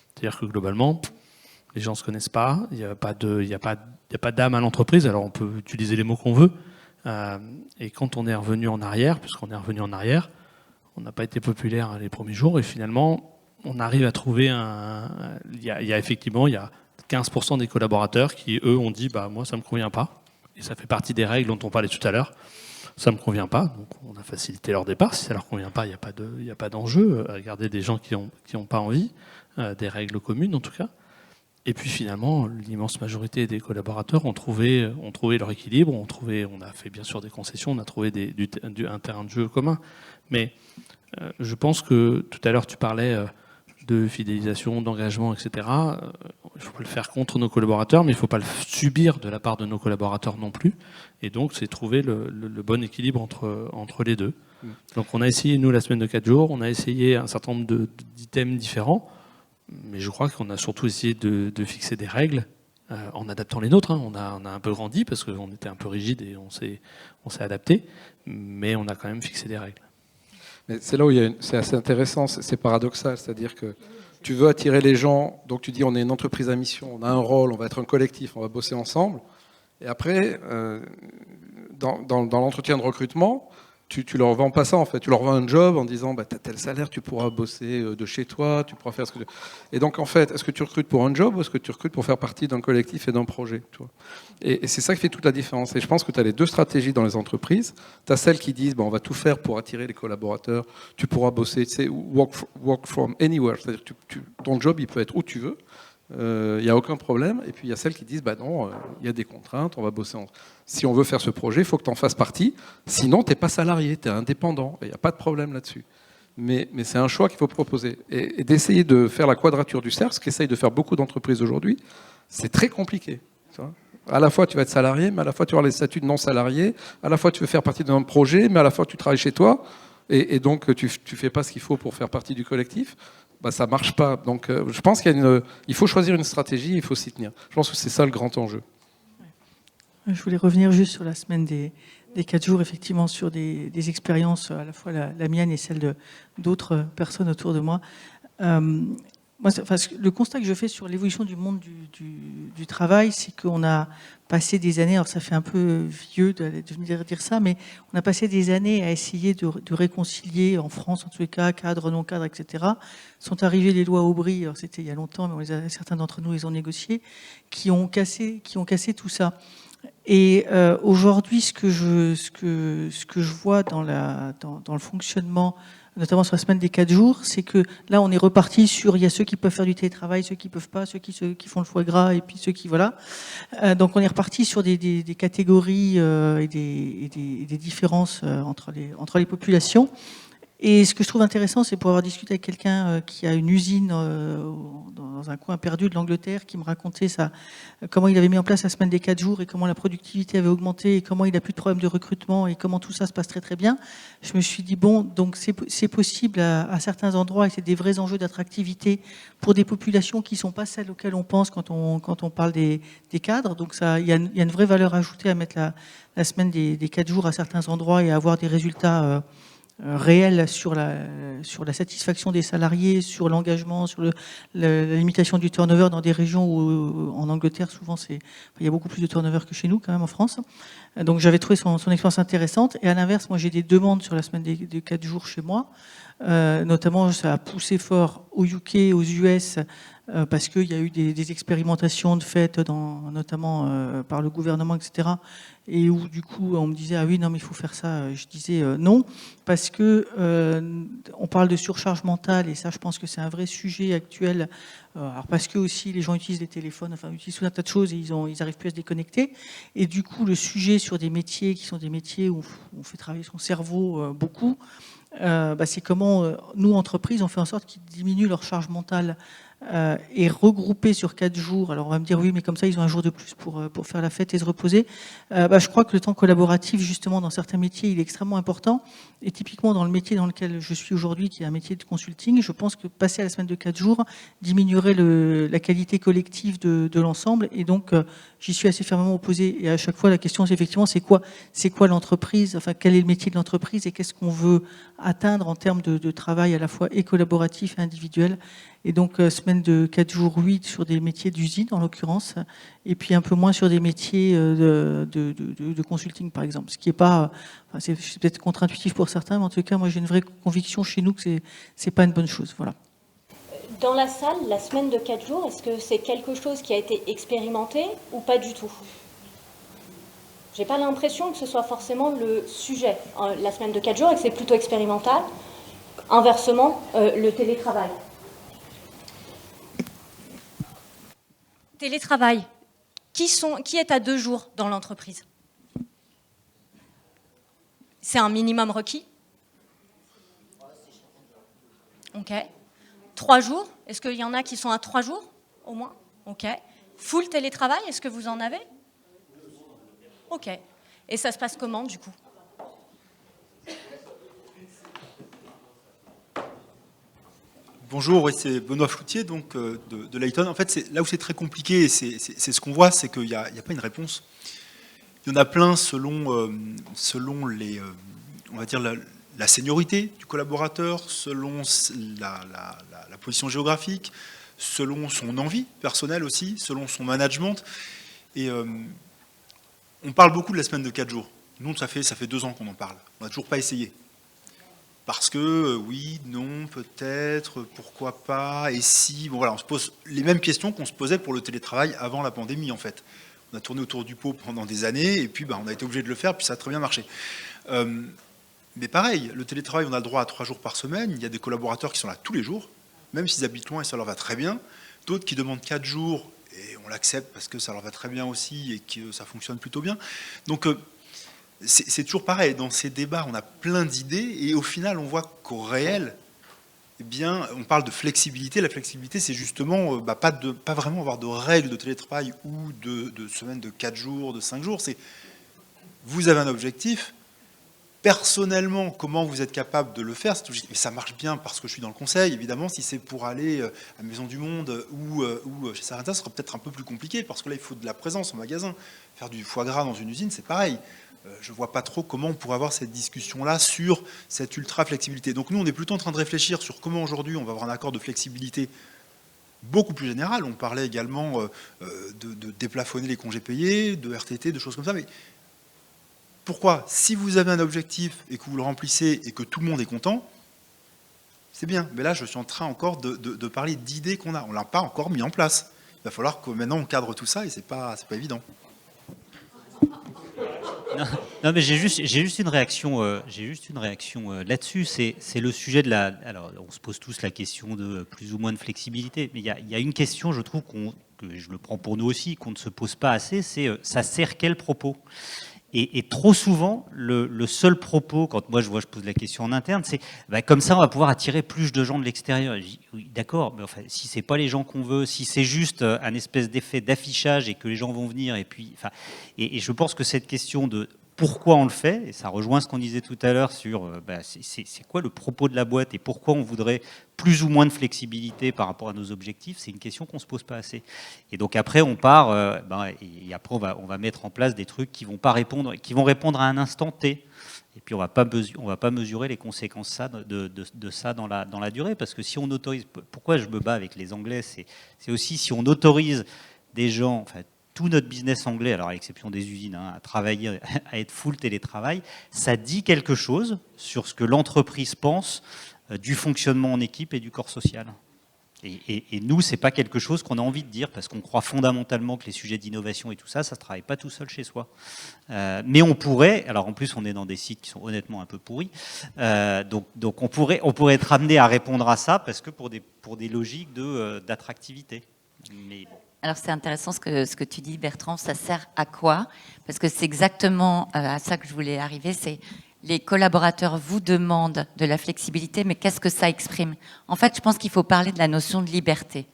S2: C'est-à-dire que globalement, les gens ne se connaissent pas, il n'y a pas d'âme à l'entreprise, alors on peut utiliser les mots qu'on veut. Et quand on est revenu en arrière, puisqu'on est revenu en arrière, on n'a pas été populaire les premiers jours, et finalement, on arrive à trouver il y a effectivement 15% des collaborateurs qui, eux, ont dit « moi, ça ne me convient pas ». Et ça fait partie des règles dont on parlait tout à l'heure. Ça ne me convient pas, donc on a facilité leur départ. Si ça ne leur convient pas, il n'y a pas d'enjeu à garder des gens qui n'ont pas envie, des règles communes en tout cas. Et puis finalement, l'immense majorité des collaborateurs ont trouvé leur équilibre, on a fait bien sûr des concessions, on a trouvé un terrain de jeu commun. Mais je pense que tout à l'heure tu parlais de fidélisation, d'engagement, etc. Il ne faut pas le faire contre nos collaborateurs, mais il ne faut pas le subir de la part de nos collaborateurs non plus. Et donc, c'est trouver le bon équilibre entre les deux. Donc, on a essayé, nous, la semaine de 4 jours, on a essayé un certain nombre d'items différents, mais je crois qu'on a surtout essayé de fixer des règles en adaptant les nôtres. On a un peu grandi parce qu'on était un peu rigide et on s'est adapté, mais on a quand même fixé des règles.
S7: Mais c'est là où c'est assez intéressant, c'est paradoxal, c'est-à-dire que tu veux attirer les gens, donc tu dis on est une entreprise à mission, on a un rôle, on va être un collectif, on va bosser ensemble, et après, dans l'entretien de recrutement, tu leur vends pas ça en fait, tu leur vends un job en disant t'as tel salaire, tu pourras bosser de chez toi, tu pourras faire ce que tu... Et donc en fait, est-ce que tu recrutes pour un job ou est-ce que tu recrutes pour faire partie d'un collectif et d'un projet, tu vois ? Et c'est ça qui fait toute la différence. Et je pense que tu as les deux stratégies dans les entreprises. Tu as celles qui disent on va tout faire pour attirer les collaborateurs, tu pourras bosser, tu sais, work from anywhere, c'est-à-dire que ton job il peut être où tu veux. Il n'y a aucun problème. Et puis il y a celles qui disent non, il y a des contraintes, on va bosser si on veut faire ce projet, il faut que tu en fasses partie. Sinon, tu n'es pas salarié, tu es indépendant. Il n'y a pas de problème là-dessus. Mais c'est un choix qu'il faut proposer. Et d'essayer de faire la quadrature du cercle, ce qu'essayent de faire beaucoup d'entreprises aujourd'hui, c'est très compliqué. Tu vois ? À la fois, tu vas être salarié, mais à la fois, tu vas avoir les statuts de non-salarié. À la fois, tu veux faire partie d'un projet, mais à la fois, tu travailles chez toi. Et donc, tu ne fais pas ce qu'il faut pour faire partie du collectif. Ça ne marche pas. Donc, je pense qu'il faut choisir une stratégie, il faut s'y tenir. Je pense que c'est ça le grand enjeu.
S3: Je voulais revenir juste sur la semaine des 4 jours, effectivement, sur des expériences, à la fois la mienne et celle d'autres personnes autour de moi. Le constat que je fais sur l'évolution du monde du travail, c'est qu'on a passé des années, alors ça fait un peu vieux de venir dire ça, mais on a passé des années à essayer de réconcilier, en France en tous les cas, cadre, non-cadre, etc. Sont arrivées les lois Aubry, alors c'était il y a longtemps, mais certains d'entre nous les ont négociées, qui ont cassé tout ça. Et aujourd'hui, ce que je vois dans le fonctionnement, notamment sur la semaine des 4 jours, c'est que là, on est reparti sur, il y a ceux qui peuvent faire du télétravail, ceux qui peuvent pas, ceux qui font le foie gras, et puis ceux qui, voilà. Donc, on est reparti sur des catégories et des différences entre les populations. Et ce que je trouve intéressant, c'est pour avoir discuté avec quelqu'un qui a une usine dans un coin perdu de l'Angleterre, qui me racontait comment il avait mis en place la semaine des 4 jours et comment la productivité avait augmenté et comment il n'a plus de problème de recrutement et comment tout ça se passe très très bien. Je me suis dit, donc c'est possible à certains endroits et c'est des vrais enjeux d'attractivité pour des populations qui ne sont pas celles auxquelles on pense quand on parle des cadres. Donc il y a une vraie valeur ajoutée à mettre la semaine des 4 jours à certains endroits et à avoir des résultats réel sur la satisfaction des salariés, sur l'engagement, sur la limitation du turnover dans des régions où, en Angleterre, souvent, il y a beaucoup plus de turnover que chez nous, quand même, en France. Donc, j'avais trouvé son expérience intéressante. Et à l'inverse, moi, j'ai des demandes sur la semaine des 4 jours chez moi. Notamment, ça a poussé fort au UK, aux US, parce qu'il y a eu des expérimentations de fait, notamment par le gouvernement, etc. Et où du coup on me disait ah oui non mais il faut faire ça. Je disais non parce que on parle de surcharge mentale et ça je pense que c'est un vrai sujet actuel. Alors parce que aussi les gens utilisent les téléphones, enfin utilisent tout un tas de choses et ils arrivent plus à se déconnecter. Et du coup le sujet sur des métiers qui sont des métiers où on fait travailler son cerveau beaucoup. C'est comment nous, entreprises, on fait en sorte qu'ils diminuent leur charge mentale et regrouper sur 4 jours. Alors on va me dire oui, mais comme ça ils ont un jour de plus pour faire la fête et se reposer. Je crois que le temps collaboratif, justement, dans certains métiers, il est extrêmement important. Et typiquement dans le métier dans lequel je suis aujourd'hui, qui est un métier de consulting, je pense que passer à la semaine de 4 jours diminuerait la qualité collective de l'ensemble. Et donc j'y suis assez fermement opposé. Et à chaque fois la question c'est effectivement c'est quoi l'entreprise, enfin quel est le métier de l'entreprise et qu'est-ce qu'on veut atteindre en termes de travail à la fois et collaboratif et individuel. Et donc, semaine de 4 jours, 8 sur des métiers d'usine, en l'occurrence, et puis un peu moins sur des métiers de consulting, par exemple. Ce qui n'est pas... c'est peut-être contre-intuitif pour certains, mais en tout cas, moi, j'ai une vraie conviction chez nous que c'est pas une bonne chose. Voilà.
S1: Dans la salle, la semaine de 4 jours, est-ce que c'est quelque chose qui a été expérimenté ou pas du tout ? J'ai pas l'impression que ce soit forcément le sujet, la semaine de 4 jours, et que c'est plutôt expérimental. Inversement, le télétravail. Télétravail. Qui est à 2 jours dans l'entreprise ? C'est un minimum requis ? Ok. 3 jours ? Est-ce qu'il y en a qui sont à 3 jours, au moins ? Ok. Full télétravail, est-ce que vous en avez ? Ok. Et ça se passe comment, du coup ?
S8: Bonjour, oui, c'est Benoît Floutier donc, de Layton. En fait, là où c'est très compliqué, c'est ce qu'on voit, c'est qu'il n'y a pas une réponse. Il y en a plein selon les, on va dire la seniorité du collaborateur, selon la position géographique, selon son envie personnelle aussi, selon son management. Et on parle beaucoup de la semaine de 4 jours. Nous, ça fait 2 ans qu'on en parle. On n'a toujours pas essayé. Parce que oui, non, peut-être, pourquoi pas, et si... Bon voilà, on se pose les mêmes questions qu'on se posait pour le télétravail avant la pandémie, en fait. On a tourné autour du pot pendant des années, et puis on a été obligé de le faire, puis ça a très bien marché. Mais pareil, le télétravail, on a le droit à 3 jours par semaine. Il y a des collaborateurs qui sont là tous les jours, même s'ils habitent loin et ça leur va très bien. D'autres qui demandent 4 jours, et on l'accepte parce que ça leur va très bien aussi, et que ça fonctionne plutôt bien. Donc... c'est toujours pareil, dans ces débats, on a plein d'idées, et au final, on voit qu'au réel, eh bien, on parle de flexibilité. La flexibilité, c'est justement pas vraiment avoir de règles de télétravail ou de semaines de 4 jours, de 5 jours. C'est, vous avez un objectif, personnellement, comment vous êtes capable de le faire. Et ça marche bien parce que je suis dans le conseil, évidemment. Si c'est pour aller à Maison du Monde ou chez Sarenta, ce sera peut-être un peu plus compliqué, parce que là, il faut de la présence au magasin. Faire du foie gras dans une usine, c'est pareil. Je ne vois pas trop comment on pourrait avoir cette discussion-là sur cette ultra-flexibilité. Donc nous, on est plutôt en train de réfléchir sur comment aujourd'hui on va avoir un accord de flexibilité beaucoup plus général. On parlait également de déplafonner les congés payés, de RTT, de choses comme ça. Mais pourquoi ? Si vous avez un objectif et que vous le remplissez et que tout le monde est content, c'est bien. Mais là, je suis en train encore de parler d'idées qu'on a. On ne l'a pas encore mis en place. Il va falloir que maintenant on cadre tout ça et c'est pas évident.
S6: Non, mais j'ai juste une réaction là-dessus. C'est le sujet de la. Alors, on se pose tous la question de plus ou moins de flexibilité, mais il y a une question, je trouve, que je le prends pour nous aussi, qu'on ne se pose pas assez, c'est ça sert quel propos ? Et trop souvent, le seul propos, quand moi je pose la question en interne, c'est comme ça on va pouvoir attirer plus de gens de l'extérieur. Et je dis, oui, d'accord, mais enfin, si c'est pas les gens qu'on veut, si c'est juste un espèce d'effet d'affichage et que les gens vont venir, et puis, enfin, et je pense que cette question de pourquoi on le fait, et ça rejoint ce qu'on disait tout à l'heure sur c'est quoi le propos de la boîte et pourquoi on voudrait plus ou moins de flexibilité par rapport à nos objectifs, c'est une question qu'on ne se pose pas assez. Et donc après on part, et après on va mettre en place des trucs qui vont répondre à un instant T. Et puis on va pas mesurer les conséquences de ça dans la durée, parce que si on autorise, pourquoi je me bats avec les Anglais, c'est aussi si on autorise des gens, enfin, tout notre business anglais, alors à l'exception des usines, à travailler, à être full télétravail, ça dit quelque chose sur ce que l'entreprise pense du fonctionnement en équipe et du corps social. Et nous, c'est pas quelque chose qu'on a envie de dire, parce qu'on croit fondamentalement que les sujets d'innovation et tout ça, ça se travaille pas tout seul chez soi. Mais on pourrait, alors en plus on est dans des sites qui sont honnêtement un peu pourris, donc on pourrait être amené à répondre à ça, parce que pour des logiques d'attractivité. Mais bon.
S4: Alors c'est intéressant ce que tu dis, Bertrand, ça sert à quoi? Parce que c'est exactement à ça que je voulais arriver, c'est les collaborateurs vous demandent de la flexibilité, mais qu'est-ce que ça exprime? En fait, je pense qu'il faut parler de la notion de liberté.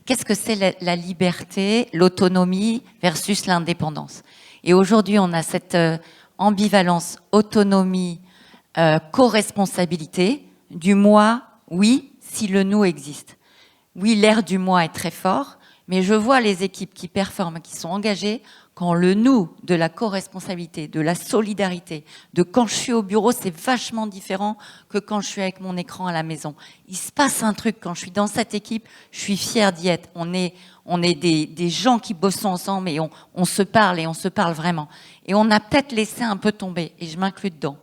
S4: Qu'est-ce que c'est la liberté, l'autonomie versus l'indépendance? Et aujourd'hui, on a cette ambivalence autonomie, co-responsabilité du moi, oui, si le nous existe. Oui, l'air du moi est très fort, mais je vois les équipes qui performent, qui sont engagées, quand le nous de la co-responsabilité, de la solidarité, de quand je suis au bureau, c'est vachement différent que quand je suis avec mon écran à la maison. Il se passe un truc quand je suis dans cette équipe, je suis fière d'y être. On est des gens qui bossent ensemble et on se parle et on se parle vraiment. Et on a peut-être laissé un peu tomber, et je m'inclus dedans,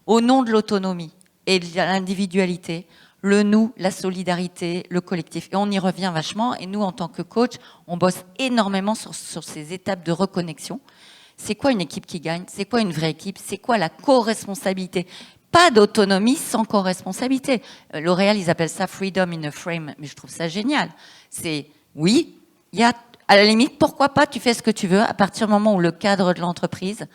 S4: au nom de l'autonomie et de l'individualité, le nous, la solidarité, le collectif. Et on y revient vachement. Et nous, en tant que coach, on bosse énormément sur ces étapes de reconnexion. C'est quoi une équipe qui gagne? C'est quoi une vraie équipe? C'est quoi la co-responsabilité? Pas d'autonomie sans co-responsabilité. L'Oréal, ils appellent ça freedom in a frame. Mais je trouve ça génial. C'est, oui, il y a, à la limite, pourquoi pas, tu fais ce que tu veux à partir du moment où le cadre de l'entreprise,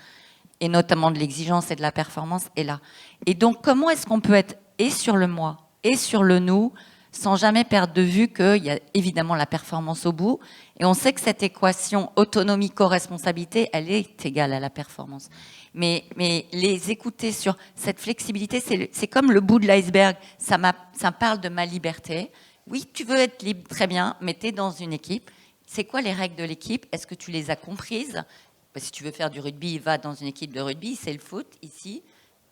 S4: et notamment de l'exigence et de la performance, est là. Et donc, comment est-ce qu'on peut être et sur le moi et sur le nous, sans jamais perdre de vue qu'il y a évidemment la performance au bout. Et on sait que cette équation autonomie, co-responsabilité, elle est égale à la performance. Mais les écouter sur cette flexibilité, c'est comme le bout de l'iceberg. Ça parle de ma liberté. Oui, tu veux être libre, très bien, mais tu es dans une équipe. C'est quoi les règles de l'équipe? Est-ce que tu les as comprises? Si tu veux faire du rugby, va dans une équipe de rugby, c'est le foot, ici.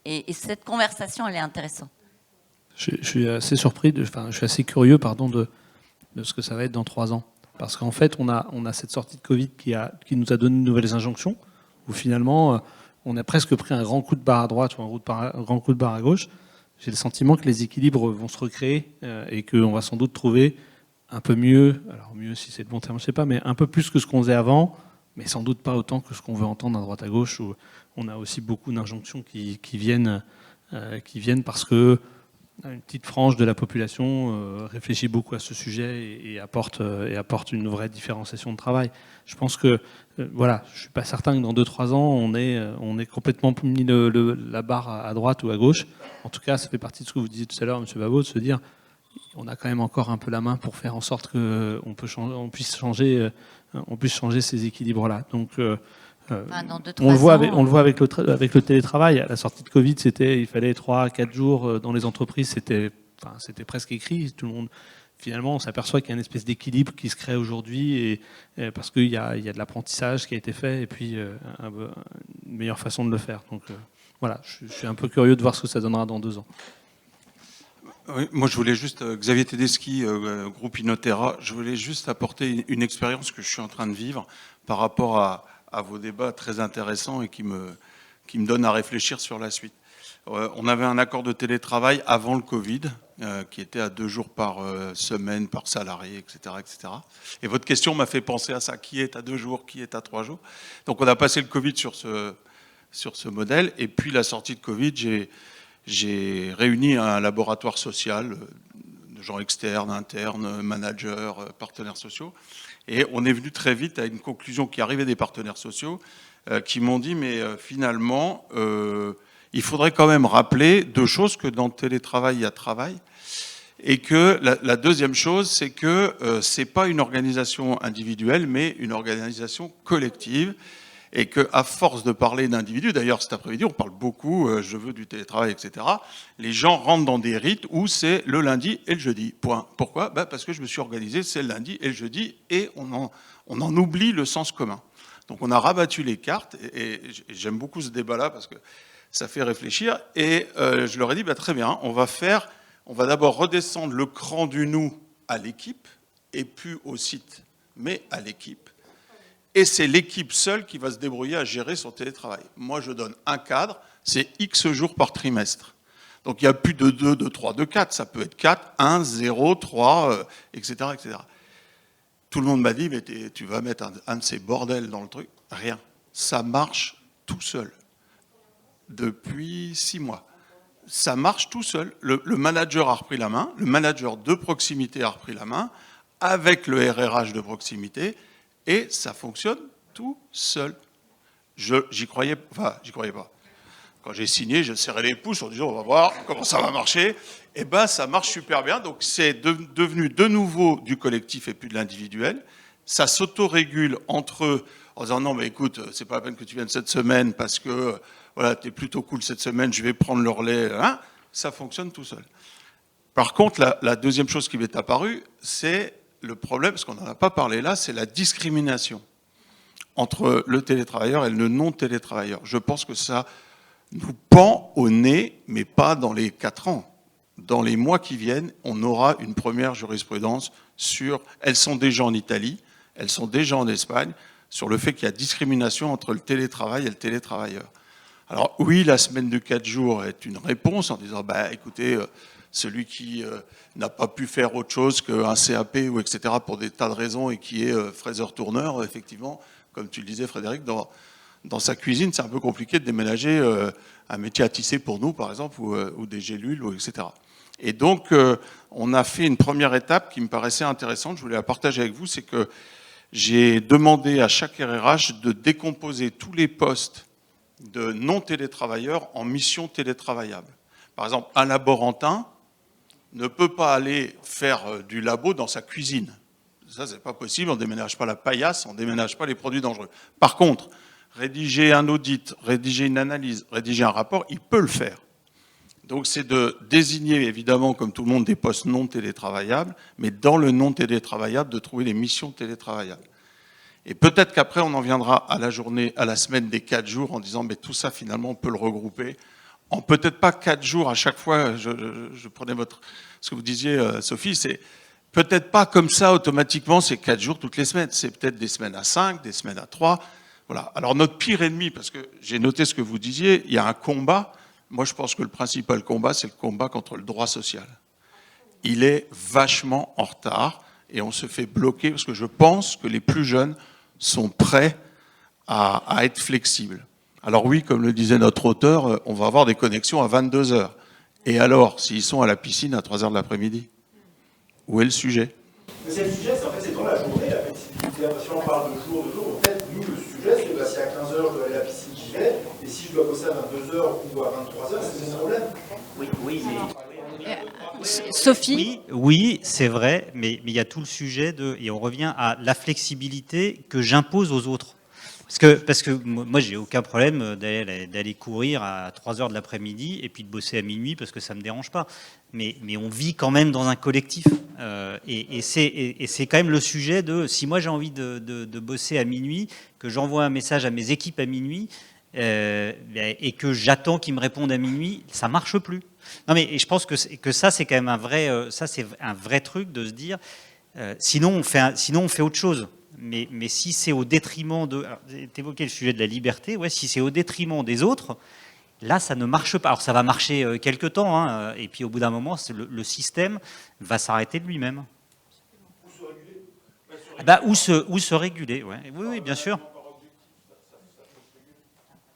S4: Et cette conversation, elle est intéressante.
S2: Je suis assez surpris, je suis assez curieux, de ce que ça va être dans 3 ans. Parce qu'en fait, on a cette sortie de Covid qui nous a donné de nouvelles injonctions, où finalement, on a presque pris un grand coup de barre à droite ou un grand coup de barre à gauche. J'ai le sentiment que les équilibres vont se recréer et qu'on va sans doute trouver un peu mieux, alors mieux si c'est le bon terme, je sais pas, mais un peu plus que ce qu'on faisait avant, mais sans doute pas autant que ce qu'on veut entendre à droite à gauche, où on a aussi beaucoup d'injonctions qui viennent parce que une petite frange de la population réfléchit beaucoup à ce sujet et apporte une vraie différenciation de travail. Je pense que, voilà, je ne suis pas certain que dans 2-3 ans, on ait complètement mis la barre à droite ou à gauche. En tout cas, ça fait partie de ce que vous disiez tout à l'heure, M. Babot, de se dire on a quand même encore un peu la main pour faire en sorte qu'on puisse changer ces équilibres-là. Donc, on le voit avec le télétravail. À la sortie de Covid, il fallait 3-4 jours dans les entreprises. C'était presque écrit. Tout le monde, finalement, on s'aperçoit qu'il y a une espèce d'équilibre qui se crée aujourd'hui, et parce qu'il y a de l'apprentissage qui a été fait, et puis une meilleure façon de le faire. Donc voilà, je suis un peu curieux de voir ce que ça donnera dans 2 ans.
S9: Oui, moi je voulais juste, Xavier Tedeschi, groupe Inotera, je voulais juste apporter une expérience que je suis en train de vivre par rapport à vos débats très intéressants et qui me donnent à réfléchir sur la suite. On avait un accord de télétravail avant le Covid, qui était à 2 jours par semaine, par salarié, etc., etc. Et votre question m'a fait penser à ça. Qui est à 2 jours, qui est à 3 jours? Donc on a passé le Covid sur ce modèle. Et puis la sortie de Covid, j'ai réuni un laboratoire social de gens externes, internes, managers, partenaires sociaux. Et on est venu très vite à une conclusion qui arrivait des partenaires sociaux qui m'ont dit, mais finalement, il faudrait quand même rappeler 2 choses, que dans le télétravail, il y a travail. Et que la deuxième chose, c'est que c'est pas une organisation individuelle, mais une organisation collective. Et qu'à force de parler d'individus, d'ailleurs cet après-midi on parle beaucoup, je veux du télétravail, etc., les gens rentrent dans des rites où c'est le lundi et le jeudi, point. Pourquoi? Parce que je me suis organisé, c'est le lundi et le jeudi, et on en oublie le sens commun. Donc on a rabattu les cartes, et j'aime beaucoup ce débat-là parce que ça fait réfléchir, et je leur ai dit, très bien, on va d'abord redescendre le cran du nous à l'équipe, et plus au site, mais à l'équipe. Et c'est l'équipe seule qui va se débrouiller à gérer son télétravail. Moi, je donne un cadre, c'est X jours par trimestre. Donc il n'y a plus de 2, de 3, de 4. Ça peut être 4, 1, 0, 3, etc., etc. Tout le monde m'a dit, mais tu vas mettre un de ces bordels dans le truc. Rien. Ça marche tout seul. Depuis 6 mois. Ça marche tout seul. Le manager a repris la main, le manager de proximité a repris la main, avec le RRH de proximité, et ça fonctionne tout seul. J'y croyais pas. Quand j'ai signé, je serrais les pouces en disant on va voir comment ça va marcher. Et ben ça marche super bien. Donc c'est devenu de nouveau du collectif et plus de l'individuel. Ça s'autorégule entre eux en disant non mais écoute, c'est pas la peine que tu viennes cette semaine parce que voilà, t'es plutôt cool cette semaine, je vais prendre le relais. Hein, ça fonctionne tout seul. Par contre, la deuxième chose qui m'est apparue, c'est le problème, parce qu'on n'en a pas parlé là, c'est la discrimination entre le télétravailleur et le non-télétravailleur. Je pense que ça nous pend au nez, mais pas dans les 4 ans. Dans les mois qui viennent, on aura une première jurisprudence sur... Elles sont déjà en Italie, elles sont déjà en Espagne, sur le fait qu'il y a discrimination entre le télétravail et le télétravailleur. Alors oui, la semaine de 4 jours est une réponse en disant, bah, écoutez, celui qui n'a pas pu faire autre chose qu'un CAP ou etc. pour des tas de raisons et qui est fraiseur-tourneur, effectivement, comme tu le disais Frédéric, dans sa cuisine, c'est un peu compliqué de déménager un métier à tisser pour nous, par exemple, ou des gélules, etc. Et donc, on a fait une première étape qui me paraissait intéressante, je voulais la partager avec vous, c'est que j'ai demandé à chaque RRH de décomposer tous les postes de non-télétravailleurs en mission télétravaillable. Par exemple, un laborantin ne peut pas aller faire du labo dans sa cuisine. Ça, c'est pas possible, on ne déménage pas la paillasse, on ne déménage pas les produits dangereux. Par contre, rédiger un audit, rédiger une analyse, rédiger un rapport, il peut le faire. Donc c'est de désigner, évidemment, comme tout le monde, des postes non télétravaillables, mais dans le non télétravaillable, de trouver des missions télétravaillables. Et peut-être qu'après, on en viendra à la journée, à la semaine des 4 jours, en disant, mais tout ça, finalement, on peut le regrouper. En peut-être pas 4 jours à chaque fois, je prenais ce que vous disiez, Sophie, c'est peut-être pas comme ça, automatiquement, c'est 4 jours toutes les semaines. C'est peut-être des semaines à 5, des semaines à 3. Voilà. Alors notre pire ennemi, parce que j'ai noté ce que vous disiez, il y a un combat. Moi, je pense que le principal combat, c'est le combat contre le droit social. Il est vachement en retard et on se fait bloquer parce que je pense que les plus jeunes sont prêts à être flexibles. Alors oui, comme le disait notre auteur, on va avoir des connexions à 22 heures. Et alors, s'ils sont à la piscine à 3 heures de l'après-midi, où est le sujet?
S10: Mais c'est le sujet, c'est dans la journée, la flexibilité. Si on parle de jour, en fait, nous, le sujet, c'est que si à 15 heures, je dois aller à la piscine, j'y vais. Et si je dois bosser à 22 heures ou à 23 heures, c'est mon problème. Oui, mais...
S1: Sophie?
S6: Oui, c'est vrai, mais il y a tout le sujet et on revient à la flexibilité que j'impose aux autres. Parce que moi, j'ai aucun problème d'aller courir à 3 heures de l'après-midi et puis de bosser à minuit parce que ça me dérange pas. Mais on vit quand même dans un collectif. Et c'est quand même le sujet de, si moi j'ai envie de bosser à minuit, que j'envoie un message à mes équipes à minuit, et que j'attends qu'ils me répondent à minuit, ça marche plus. Non mais je pense que ça c'est quand même un vrai truc de se dire, sinon on fait autre chose. Mais si c'est au détriment de... Tu évoquais le sujet de la liberté, ouais, si c'est au détriment des autres, là, ça ne marche pas. Alors, ça va marcher quelque temps, hein, et puis au bout d'un moment, le système va s'arrêter de lui-même. Ou se réguler, ouais. Oui, bien sûr.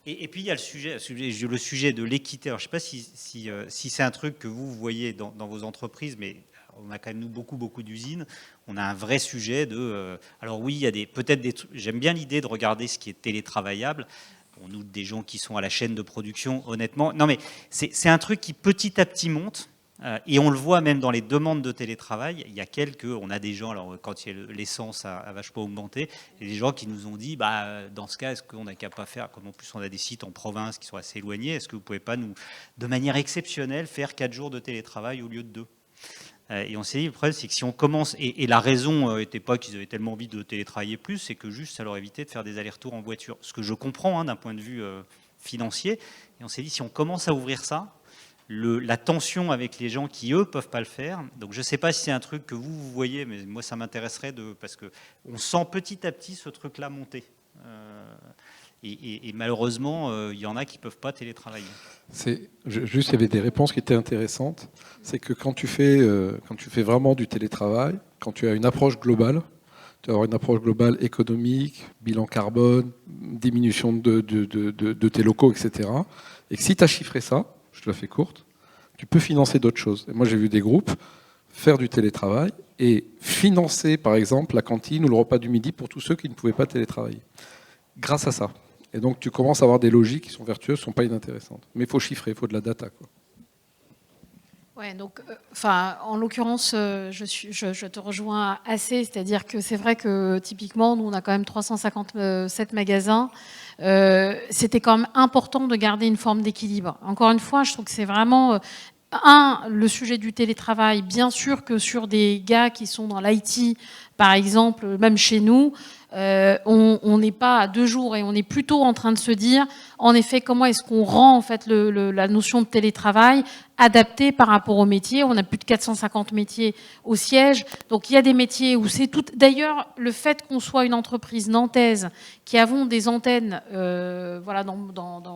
S6: Et puis, il y a le sujet de l'équité. Alors, je ne sais pas si c'est un truc que vous voyez dans vos entreprises, mais... On a quand même, nous, beaucoup d'usines. On a un vrai sujet de... alors oui, il y a peut-être des trucs... J'aime bien l'idée de regarder ce qui est télétravaillable. On nous, des gens qui sont à la chaîne de production, honnêtement. Non, mais c'est un truc qui petit à petit monte. Et on le voit même dans les demandes de télétravail. Il y a on a des gens, alors quand l'essence a vachement augmenté, il y a des gens qui nous ont dit, dans ce cas, est-ce qu'on n'a qu'à pas faire, comme en plus on a des sites en province qui sont assez éloignés, est-ce que vous ne pouvez pas nous, de manière exceptionnelle, faire 4 jours de télétravail au lieu de 2 ? Et on s'est dit, le problème, c'est que si on commence... Et la raison n'était pas qu'ils avaient tellement envie de télétravailler plus, c'est que juste, ça leur évitait de faire des allers-retours en voiture. Ce que je comprends d'un point de vue financier. Et on s'est dit, si on commence à ouvrir ça, la tension avec les gens qui, eux, ne peuvent pas le faire. Donc, je ne sais pas si c'est un truc que vous voyez, mais moi, ça m'intéresserait parce qu'on sent petit à petit ce truc-là monter. Et malheureusement, il y en a qui ne peuvent pas télétravailler.
S7: Juste, il y avait des réponses qui étaient intéressantes. C'est que quand tu fais vraiment du télétravail, quand tu as une approche globale, tu vas avoir une approche globale économique, bilan carbone, diminution de tes locaux, etc. Et que si tu as chiffré ça, je te la fais courte, tu peux financer d'autres choses. Et moi, j'ai vu des groupes faire du télétravail et financer, par exemple, la cantine ou le repas du midi pour tous ceux qui ne pouvaient pas télétravailler. Grâce à ça. Et donc, tu commences à avoir des logiques qui sont vertueuses, qui ne sont pas inintéressantes. Mais il faut chiffrer, il faut de la data, quoi.
S5: Ouais, donc, en l'occurrence, je te rejoins assez, c'est-à-dire que c'est vrai que typiquement, nous, on a quand même 357 magasins. C'était quand même important de garder une forme d'équilibre. Encore une fois, je trouve que c'est vraiment... le sujet du télétravail, bien sûr que sur des gars qui sont dans l'IT, par exemple, même chez nous, on n'est pas à 2 jours et on est plutôt en train de se dire, en effet, comment est-ce qu'on rend en fait la notion de télétravail adaptée par rapport aux métiers. On a plus de 450 métiers au siège, donc il y a des métiers où c'est tout. D'ailleurs, le fait qu'on soit une entreprise nantaise qui avons des antennes, voilà,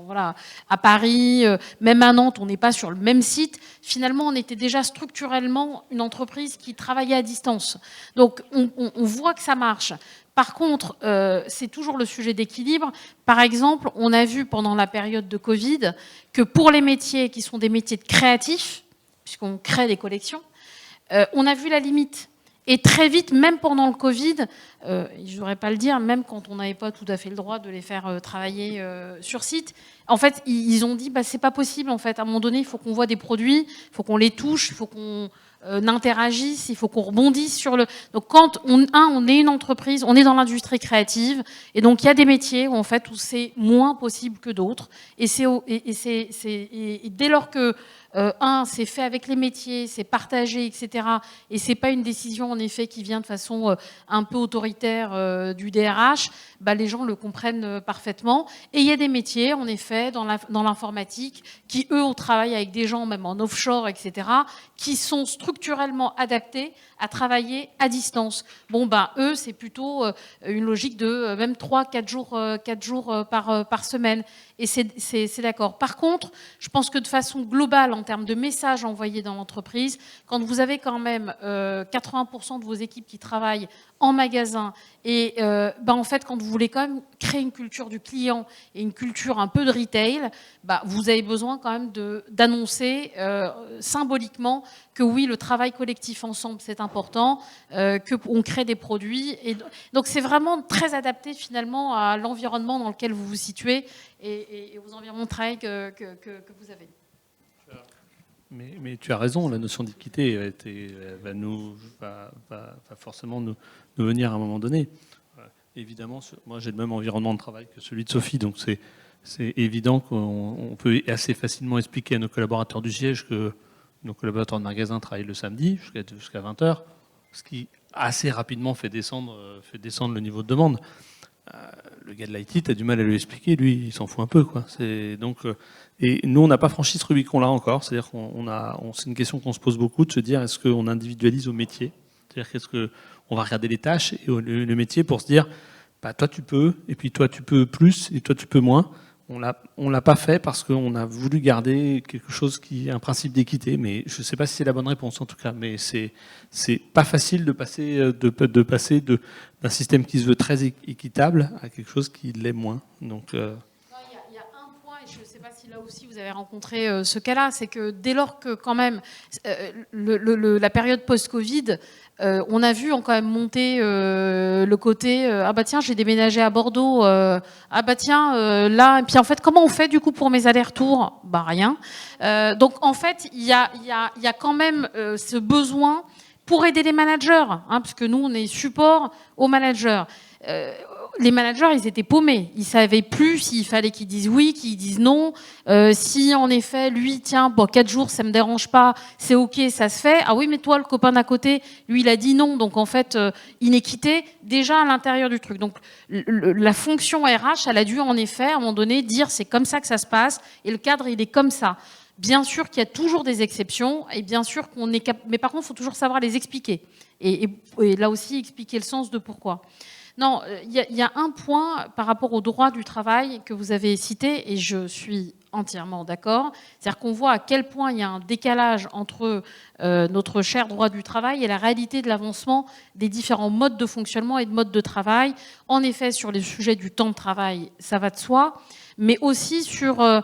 S5: voilà, à Paris, même à Nantes, on n'est pas sur le même site. Finalement, on était déjà structurellement une entreprise qui travaillait à distance. Donc, on voit que ça marche. Par contre, c'est toujours le sujet d'équilibre. Par exemple, on a vu pendant la période de Covid que pour les métiers qui sont des métiers de créatifs, puisqu'on crée des collections, on a vu la limite. Et très vite, même pendant le Covid, je ne devrais pas le dire, même quand on n'avait pas tout à fait le droit de les faire travailler sur site, en fait, ils ont dit, c'est pas possible, en fait. À un moment donné, il faut qu'on voit des produits, il faut qu'on les touche, il faut qu'on interagisse, il faut qu'on rebondisse sur le... Donc quand on est une entreprise, on est dans l'industrie créative, et donc il y a des métiers où, en fait, où c'est moins possible que d'autres, et dès lors que c'est fait avec les métiers, c'est partagé, etc. Et c'est pas une décision en effet qui vient de façon un peu autoritaire du DRH. Les gens le comprennent parfaitement. Et il y a des métiers en effet dans l'informatique qui eux travaillent avec des gens même en offshore, etc. qui sont structurellement adaptés à travailler à distance. Eux c'est plutôt une logique de même 3-4 jours par semaine. Et c'est d'accord. Par contre, je pense que de façon globale, en termes de messages envoyés dans l'entreprise, quand vous avez quand même 80% de vos équipes qui travaillent en magasin, et en fait, quand vous voulez quand même créer une culture du client et une culture un peu de retail, vous avez besoin quand même d'annoncer symboliquement que oui, le travail collectif ensemble, c'est important, qu'on crée des produits. Et donc, c'est vraiment très adapté finalement à l'environnement dans lequel vous vous situez et aux environnements de travail que vous avez.
S2: Mais tu as raison, la notion d'équité va forcément nous venir à un moment donné. Évidemment, moi j'ai le même environnement de travail que celui de Sophie, donc c'est évident qu'on peut assez facilement expliquer à nos collaborateurs du siège que nos collaborateurs de magasin travaillent le samedi jusqu'à 20h, ce qui assez rapidement fait descendre le niveau de demande. Le gars de l'IT, tu as du mal à lui expliquer, lui, il s'en fout un peu, quoi. Et nous, on n'a pas franchi ce Rubicon-là encore. C'est-à-dire c'est une question qu'on se pose beaucoup, de se dire, est-ce qu'on individualise au métier ? C'est-à-dire qu'est-ce qu'on va regarder les tâches et le métier pour se dire, toi tu peux, et puis toi tu peux plus, et toi tu peux moins. On l'a pas fait parce qu'on a voulu garder quelque chose un principe d'équité, mais je ne sais pas si c'est la bonne réponse en tout cas. Mais c'est pas facile de passer d'un système qui se veut très équitable à quelque chose qui l'est moins. Donc
S5: il y a un point, et je ne sais pas si là aussi vous avez rencontré ce cas-là, c'est que dès lors que quand même la période post-Covid, on a vu quand même monter le côté tiens, j'ai déménagé à Bordeaux, là, et puis en fait comment on fait du coup pour mes allers-retours ? Rien. Donc en fait il y a quand même ce besoin pour aider les managers, parce que nous on est support aux managers. Les managers, ils étaient paumés. Ils savaient plus s'il fallait qu'ils disent oui, qu'ils disent non. Si, en effet, lui, 4 jours, ça me dérange pas, c'est OK, ça se fait. Ah oui, mais toi, le copain d'à côté, lui, il a dit non. Donc, en fait, inéquité, déjà à l'intérieur du truc. Donc, la fonction RH, elle a dû, en effet, à un moment donné, dire c'est comme ça que ça se passe et le cadre, il est comme ça. Bien sûr qu'il y a toujours des exceptions et bien sûr qu'on est mais par contre, il faut toujours savoir les expliquer. Et là aussi, expliquer le sens de pourquoi. Non, il y a un point par rapport au droit du travail que vous avez cité, et je suis entièrement d'accord. C'est-à-dire qu'on voit à quel point il y a un décalage entre notre cher droit du travail et la réalité de l'avancement des différents modes de fonctionnement et de modes de travail. En effet, sur les sujets du temps de travail, ça va de soi, mais aussi sur,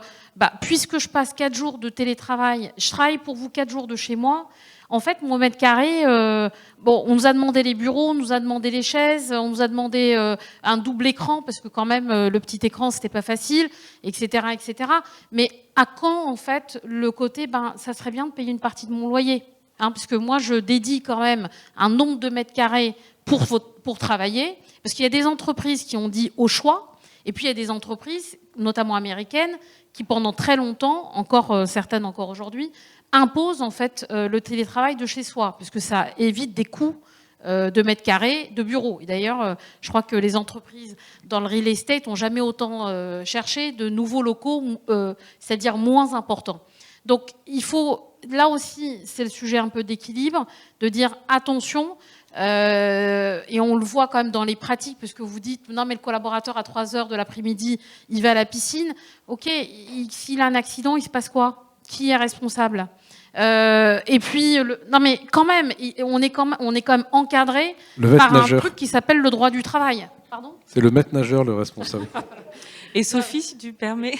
S5: puisque je passe 4 jours de télétravail, je travaille pour vous 4 jours de chez moi. En fait, mon mètre carré, on nous a demandé les bureaux, on nous a demandé les chaises, on nous a demandé un double écran, parce que quand même, le petit écran, c'était pas facile, etc., etc. Mais à quand, en fait, le côté, ça serait bien de payer une partie de mon loyer, hein, parce que moi, je dédie quand même un nombre de mètres carrés pour travailler, parce qu'il y a des entreprises qui ont dit au choix, et puis il y a des entreprises, notamment américaines, qui pendant très longtemps, certaines encore aujourd'hui, impose en fait le télétravail de chez soi, puisque ça évite des coûts de mètres carrés de bureaux. Et d'ailleurs, je crois que les entreprises dans le real estate n'ont jamais autant cherché de nouveaux locaux, c'est-à-dire moins importants. Donc il faut, là aussi, c'est le sujet un peu d'équilibre, de dire attention, et on le voit quand même dans les pratiques, parce que vous dites, non mais le collaborateur à 3h de l'après-midi, il va à la piscine. Ok, s'il a un accident, il se passe quoi ? Qui est responsable ? Et puis, non mais quand même, on est quand même encadré par un truc qui s'appelle le droit du travail. Pardon ?
S7: C'est le maître nageur le responsable.
S11: Et Sophie, si tu permets,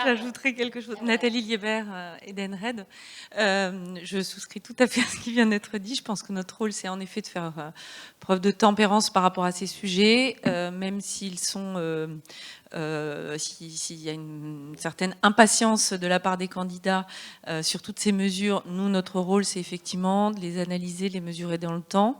S11: j'ajouterai quelque chose. Nathalie Liébert, Edenred. Je souscris tout à fait à ce qui vient d'être dit. Je pense que notre rôle, c'est en effet de faire preuve de tempérance par rapport à ces sujets, même s'ils sont... s'il y a une certaine impatience de la part des candidats sur toutes ces mesures, nous, notre rôle, c'est effectivement de les analyser, de les mesurer dans le temps.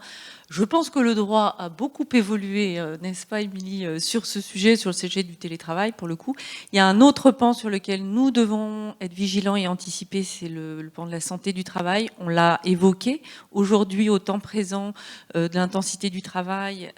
S11: Je pense que le droit a beaucoup évolué, n'est-ce pas, Émilie, sur ce sujet, sur le sujet du télétravail, pour le coup. Il y a un autre pan sur lequel nous devons être vigilants et anticiper, c'est le pan de la santé du travail. On l'a évoqué. Aujourd'hui, au temps présent de l'intensité du travail...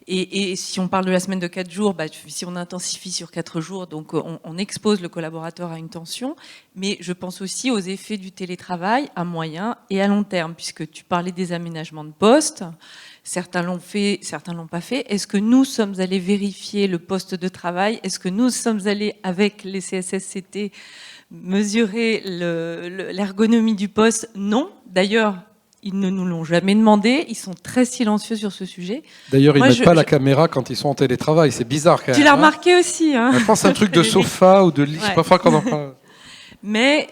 S11: Et si on parle de la semaine de 4 jours, si on intensifie sur 4 jours, donc on expose le collaborateur à une tension. Mais je pense aussi aux effets du télétravail à moyen et à long terme, puisque tu parlais des aménagements de poste. Certains l'ont fait, certains l'ont pas fait. Est-ce que nous sommes allés vérifier le poste de travail ? Est-ce que nous sommes allés, avec les CSSCT, mesurer l'ergonomie du poste ? Non. D'ailleurs, ils ne nous l'ont jamais demandé. Ils sont très silencieux sur ce sujet.
S7: D'ailleurs, ils ne mettent pas la caméra quand ils sont en télétravail. C'est bizarre quand même.
S11: Tu l'as remarqué aussi. Hein.
S7: Je pense à un truc de sofa ou de lit. Ouais. Je préfère qu'on en parle.
S11: Mais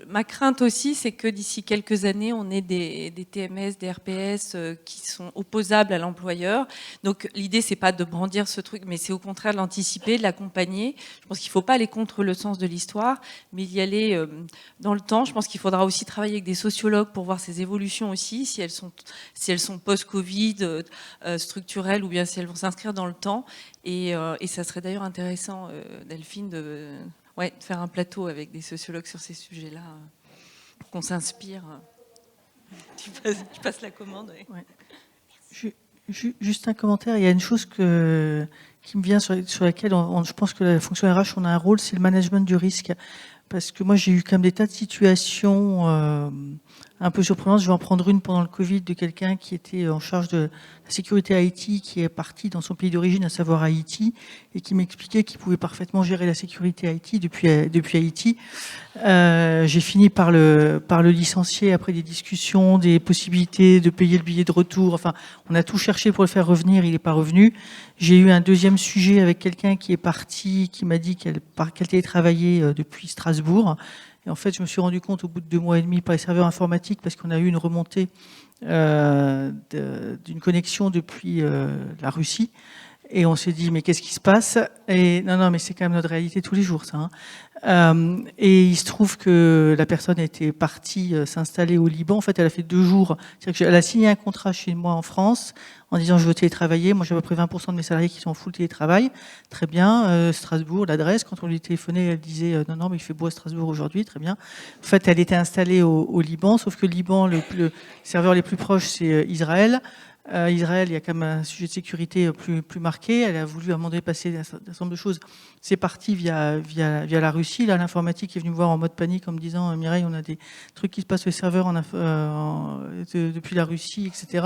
S11: ma crainte aussi, c'est que d'ici quelques années, on ait des TMS, des RPS qui sont opposables à l'employeur. Donc l'idée, c'est pas de brandir ce truc, mais c'est au contraire de l'anticiper, de l'accompagner. Je pense qu'il faut pas aller contre le sens de l'histoire, mais y aller dans le temps. Je pense qu'il faudra aussi travailler avec des sociologues pour voir ces évolutions aussi, si elles sont post-Covid, structurelles, ou bien si elles vont s'inscrire dans le temps. Et ça serait d'ailleurs intéressant, Delphine, de faire un plateau avec des sociologues sur ces sujets-là, pour qu'on s'inspire. Tu passes la commande.
S3: Ouais. Juste un commentaire. Il y a une chose qui me vient sur laquelle je pense que la fonction RH, on a un rôle, c'est le management du risque. Parce que moi, j'ai eu quand même des tas de situations un peu surprenantes. Je vais en prendre une pendant le Covid de quelqu'un qui était en charge de la sécurité Haïti, qui est parti dans son pays d'origine, à savoir Haïti, et qui m'expliquait qu'il pouvait parfaitement gérer la sécurité Haïti depuis Haïti. J'ai fini par le licencier après des discussions, des possibilités de payer le billet de retour. Enfin, on a tout cherché pour le faire revenir, il n'est pas revenu. J'ai eu un deuxième sujet avec quelqu'un qui est parti, qui m'a dit qu'elle télétravaillait depuis Strasbourg. Et en fait, je me suis rendu compte au bout de 2 mois et demi par les serveurs informatiques, parce qu'on a eu une remontée d'une connexion depuis la Russie. Et on s'est dit, mais qu'est-ce qui se passe ? Et non, mais c'est quand même notre réalité tous les jours, ça. Hein. Et il se trouve que la personne était partie s'installer au Liban. En fait, elle a fait 2 jours. C'est-à-dire qu'elle a signé un contrat chez moi en France en disant, je veux télétravailler. Moi, j'ai à peu près 20% de mes salariés qui sont en full télétravail. Très bien. Strasbourg, l'adresse. Quand on lui téléphonait, elle disait, non, mais il fait beau à Strasbourg aujourd'hui. Très bien. En fait, elle était installée au Liban. Sauf que le Liban, le serveur les plus proches, c'est Israël. Israël, il y a quand même un sujet de sécurité plus marqué. Elle a voulu à un moment donné passer un certain nombre de choses. C'est parti via la Russie. Russie. Là, l'informatique est venue me voir en mode panique en me disant Mireille, on a des trucs qui se passent sur les serveurs depuis la Russie, etc.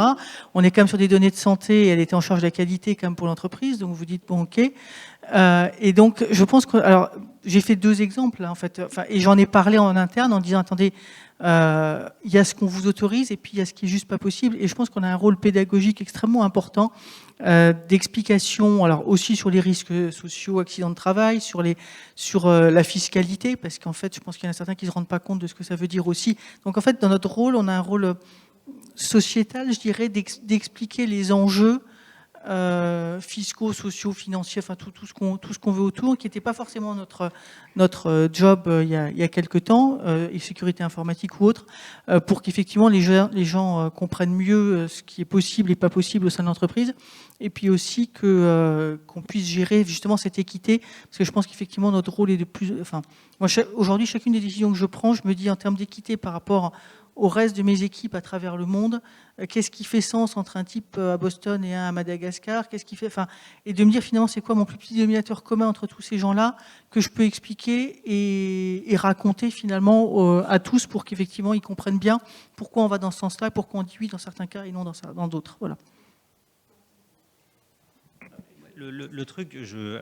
S3: On est quand même sur des données de santé. Et elle était en charge de la qualité quand même pour l'entreprise. Donc vous dites bon, ok. Et donc je pense que alors j'ai fait 2 exemples là, en fait. Enfin, et j'en ai parlé en interne en disant attendez. Il y a ce qu'on vous autorise et puis il y a ce qui est juste pas possible. Et je pense qu'on a un rôle pédagogique extrêmement important d'explication, alors aussi sur les risques sociaux, accidents de travail, sur la fiscalité, parce qu'en fait, je pense qu'il y en a certains qui ne se rendent pas compte de ce que ça veut dire aussi. Donc en fait, dans notre rôle, on a un rôle sociétal, je dirais, d'expliquer les enjeux fiscaux, sociaux, financiers, enfin tout ce qu'on veut autour, qui n'était pas forcément notre job il y a quelques temps, et sécurité informatique ou autre, pour qu'effectivement les gens comprennent mieux ce qui est possible et pas possible au sein de l'entreprise, et puis aussi qu'on puisse gérer justement cette équité, parce que je pense qu'effectivement notre rôle est de plus... Enfin, moi aujourd'hui, chacune des décisions que je prends, je me dis en termes d'équité par rapport au reste de mes équipes à travers le monde, qu'est-ce qui fait sens entre un type à Boston et un à Madagascar, qu'est-ce qui fait, enfin, et de me dire finalement c'est quoi mon plus petit dénominateur commun entre tous ces gens-là que je peux expliquer et raconter finalement à tous pour qu'effectivement ils comprennent bien pourquoi on va dans ce sens-là, et pourquoi on dit oui dans certains cas et non dans d'autres. Voilà.
S6: Le truc, je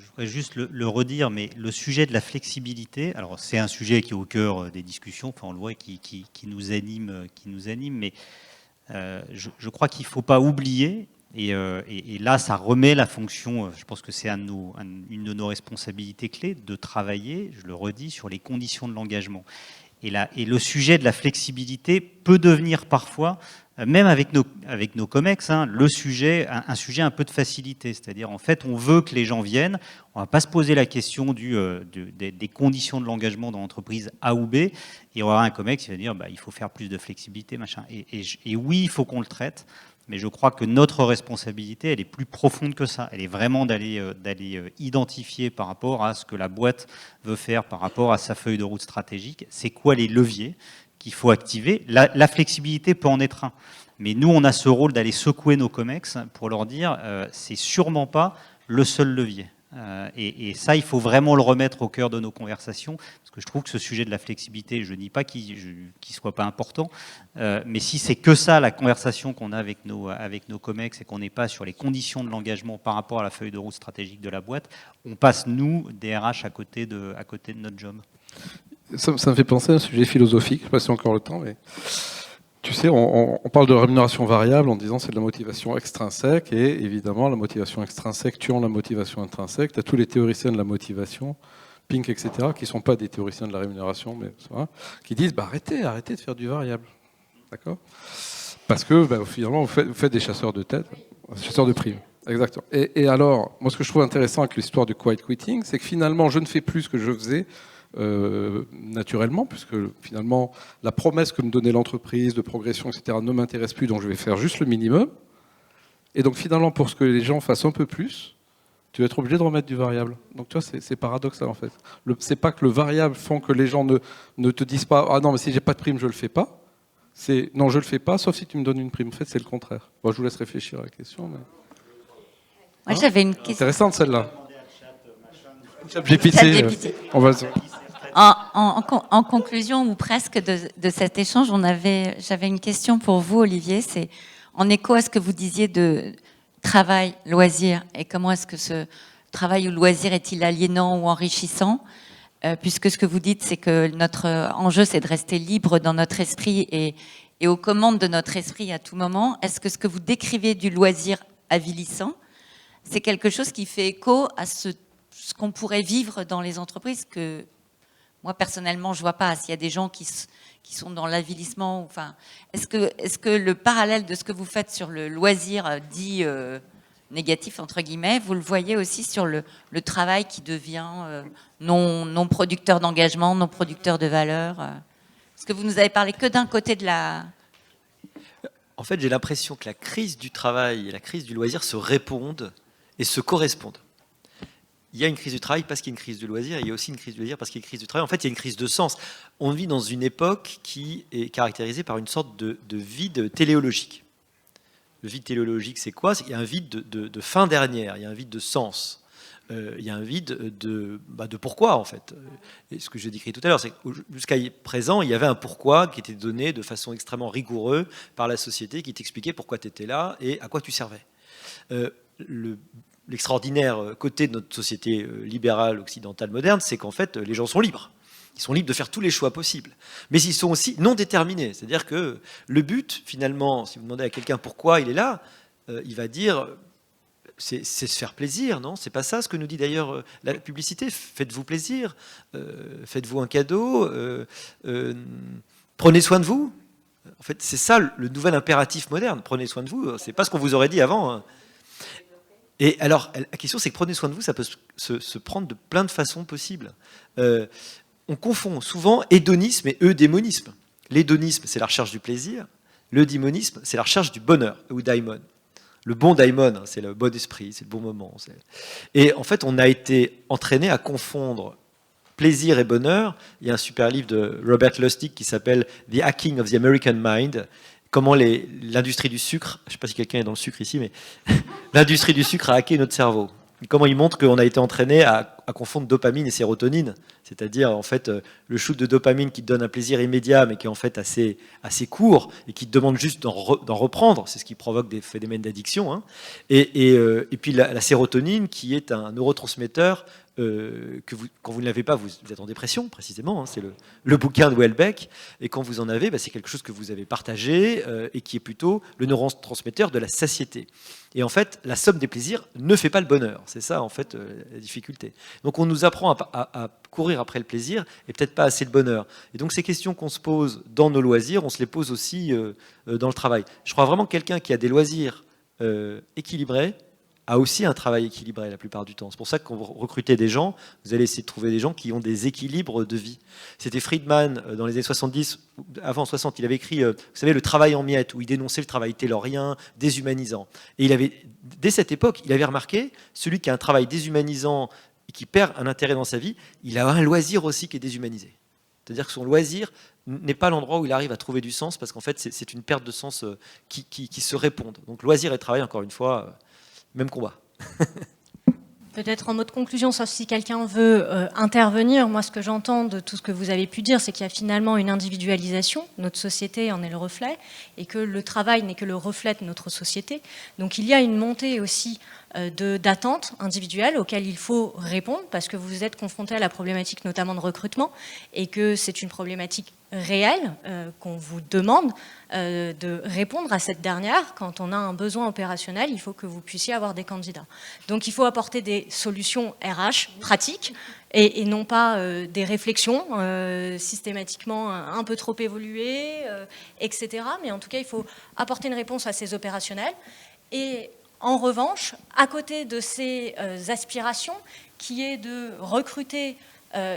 S6: voudrais juste le redire, mais le sujet de la flexibilité, alors c'est un sujet qui est au cœur des discussions, enfin on le voit, qui nous anime, mais je crois qu'il ne faut pas oublier, et là ça remet la fonction, je pense que c'est une de nos responsabilités clés, de travailler, je le redis, sur les conditions de l'engagement. Et le sujet de la flexibilité peut devenir parfois, même avec nos COMEX, un sujet un peu de facilité. C'est-à-dire, en fait, on veut que les gens viennent, on ne va pas se poser la question des conditions de l'engagement dans l'entreprise A ou B, et on va avoir un COMEX qui va dire il faut faire plus de flexibilité, machin. Et oui, il faut qu'on le traite, mais je crois que notre responsabilité, elle est plus profonde que ça. Elle est vraiment d'aller identifier par rapport à ce que la boîte veut faire, par rapport à sa feuille de route stratégique, c'est quoi les leviers qu'il faut activer. La flexibilité peut en être un. Mais nous, on a ce rôle d'aller secouer nos COMEX pour leur dire c'est sûrement pas le seul levier. Et ça, il faut vraiment le remettre au cœur de nos conversations, parce que je trouve que ce sujet de la flexibilité, je ne dis pas qu'il ne soit pas important, mais si c'est que ça, la conversation qu'on a avec nos COMEX, et qu'on n'est pas sur les conditions de l'engagement par rapport à la feuille de route stratégique de la boîte, on passe, nous, DRH, à côté de notre job.
S7: Ça me fait penser à un sujet philosophique, je ne sais pas si j'ai encore le temps, mais tu sais, on parle de rémunération variable en disant c'est de la motivation extrinsèque, et évidemment la motivation extrinsèque tuant la motivation intrinsèque. Tu as tous les théoriciens de la motivation, Pink, etc., qui ne sont pas des théoriciens de la rémunération, mais qui disent arrêtez de faire du variable. D'accord ? Parce que finalement vous faites des chasseurs de tête, chasseurs de primes. Exactement. Et alors, moi ce que je trouve intéressant avec l'histoire du quiet quitting, c'est que finalement je ne fais plus ce que je faisais naturellement, puisque finalement la promesse que me donnait l'entreprise de progression, etc., ne m'intéresse plus, donc je vais faire juste le minimum. Et donc finalement, pour ce que les gens fassent un peu plus, tu vas être obligé de remettre du variable. Donc tu vois, c'est paradoxal en fait. C'est pas que le variable font que les gens ne te disent pas « Ah non, mais si j'ai pas de prime, je le fais pas ». C'est « Non, je le fais pas, sauf si tu me donnes une prime ». En fait, c'est le contraire. Bon, je vous laisse réfléchir à la question. Mais...
S4: Moi, j'avais une question.
S7: Intéressante celle-là. GPT, on va...
S4: En conclusion, ou presque, de cet échange, j'avais une question pour vous, Olivier. C'est en écho à ce que vous disiez de travail, loisir, et comment est-ce que ce travail ou loisir est-il aliénant ou enrichissant, puisque ce que vous dites, c'est que notre enjeu, c'est de rester libre dans notre esprit et aux commandes de notre esprit à tout moment. Est-ce que ce que vous décrivez du loisir avilissant, c'est quelque chose qui fait écho à ce qu'on pourrait vivre dans les entreprises que moi, personnellement, je ne vois pas. S'il y a des gens qui sont dans l'avilissement, enfin, est-ce que le parallèle de ce que vous faites sur le loisir dit négatif, entre guillemets, vous le voyez aussi sur le travail qui devient non producteur d'engagement, non producteur de valeur Parce que vous nous avez parlé que d'un côté de la...
S12: En fait, j'ai l'impression que la crise du travail et la crise du loisir se répondent et se correspondent. Il y a une crise du travail parce qu'il y a une crise du loisir, et il y a aussi une crise du loisir parce qu'il y a une crise du travail. En fait, il y a une crise de sens. On vit dans une époque qui est caractérisée par une sorte de vide téléologique. Le vide téléologique, c'est quoi ? Il y a un vide de fin dernière, il y a un vide de sens. il y a un vide de pourquoi, en fait. Et ce que j'ai décrit tout à l'heure, c'est que jusqu'à présent, il y avait un pourquoi qui était donné de façon extrêmement rigoureuse par la société, qui t'expliquait pourquoi tu étais là et à quoi tu servais. L'extraordinaire côté de notre société libérale, occidentale, moderne, c'est qu'en fait, les gens sont libres. Ils sont libres de faire tous les choix possibles. Mais ils sont aussi non déterminés. C'est-à-dire que le but, finalement, si vous demandez à quelqu'un pourquoi il est là, il va dire, c'est se faire plaisir, non? C'est pas ça ce que nous dit d'ailleurs la publicité. Faites-vous plaisir, faites-vous un cadeau, prenez soin de vous. En fait, c'est ça le nouvel impératif moderne. Prenez soin de vous, c'est pas ce qu'on vous aurait dit avant, hein. Et alors, la question, c'est que prenez soin de vous, ça peut se prendre de plein de façons possibles. On confond souvent hédonisme et eudémonisme. L'hédonisme, c'est la recherche du plaisir. L'eudémonisme, c'est la recherche du bonheur, ou daimon. Le bon daimon, hein, c'est le bon esprit, c'est le bon moment. Et en fait, on a été entraîné à confondre plaisir et bonheur. Il y a un super livre de Robert Lustig qui s'appelle The Hacking of the American Mind. Comment l'industrie du sucre, je ne sais pas si quelqu'un est dans le sucre ici, mais l'industrie du sucre a hacké notre cerveau. Comment il montre qu'on a été entraîné à confondre dopamine et sérotonine, c'est-à-dire en fait le shoot de dopamine qui te donne un plaisir immédiat, mais qui est en fait assez court et qui te demande juste d'en reprendre. C'est ce qui provoque des phénomènes d'addiction. Hein. Et puis la sérotonine qui est un neurotransmetteur que quand vous ne l'avez pas, vous êtes en dépression, précisément. Hein, c'est le bouquin de Houellebecq. Et quand vous en avez, c'est quelque chose que vous avez partagé et qui est plutôt le neurotransmetteur de la satiété. Et en fait, la somme des plaisirs ne fait pas le bonheur. C'est ça, en fait, la difficulté. Donc, on nous apprend à courir après le plaisir et peut-être pas assez le bonheur. Et donc, ces questions qu'on se pose dans nos loisirs, on se les pose aussi dans le travail. Je crois vraiment que quelqu'un qui a des loisirs équilibrés a aussi un travail équilibré la plupart du temps. C'est pour ça que quand vous recrutez des gens, vous allez essayer de trouver des gens qui ont des équilibres de vie. C'était Friedman dans les années 70, avant 60, il avait écrit, vous savez, Le travail en miettes, où il dénonçait le travail taylorien, déshumanisant. Et dès cette époque, il avait remarqué, celui qui a un travail déshumanisant et qui perd un intérêt dans sa vie, il a un loisir aussi qui est déshumanisé. C'est-à-dire que son loisir n'est pas l'endroit où il arrive à trouver du sens, parce qu'en fait, c'est une perte de sens qui se répondent. Donc loisir et travail, encore une fois, même combat.
S1: Peut-être en mot de conclusion, sauf si quelqu'un veut intervenir, moi ce que j'entends de tout ce que vous avez pu dire, c'est qu'il y a finalement une individualisation, notre société en est le reflet, et que le travail n'est que le reflet de notre société. Donc il y a une montée aussi d'attentes individuelles auxquelles il faut répondre, parce que vous êtes confronté à la problématique notamment de recrutement, et que c'est une problématique réelle qu'on vous demande de répondre à cette dernière. Quand on a un besoin opérationnel, il faut que vous puissiez avoir des candidats. Donc il faut apporter des solutions RH pratiques et non pas des réflexions systématiquement un peu trop évoluées, etc. Mais en tout cas, il faut apporter une réponse à ces opérationnels. Et en revanche, à côté de ces aspirations, qui est de recruter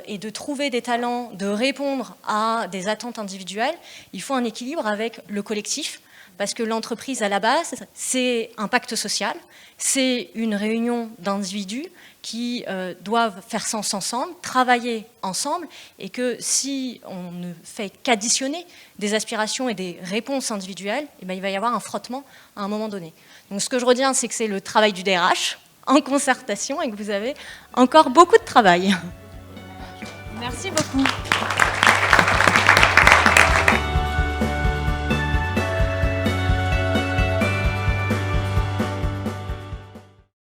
S1: et de trouver des talents, de répondre à des attentes individuelles, il faut un équilibre avec le collectif, parce que l'entreprise, à la base, c'est un pacte social, c'est une réunion d'individus qui doivent faire sens ensemble, travailler ensemble, et que si on ne fait qu'additionner des aspirations et des réponses individuelles, il va y avoir un frottement à un moment donné. Donc ce que je retiens, c'est que c'est le travail du DRH, en concertation, et que vous avez encore beaucoup de travail. Merci beaucoup.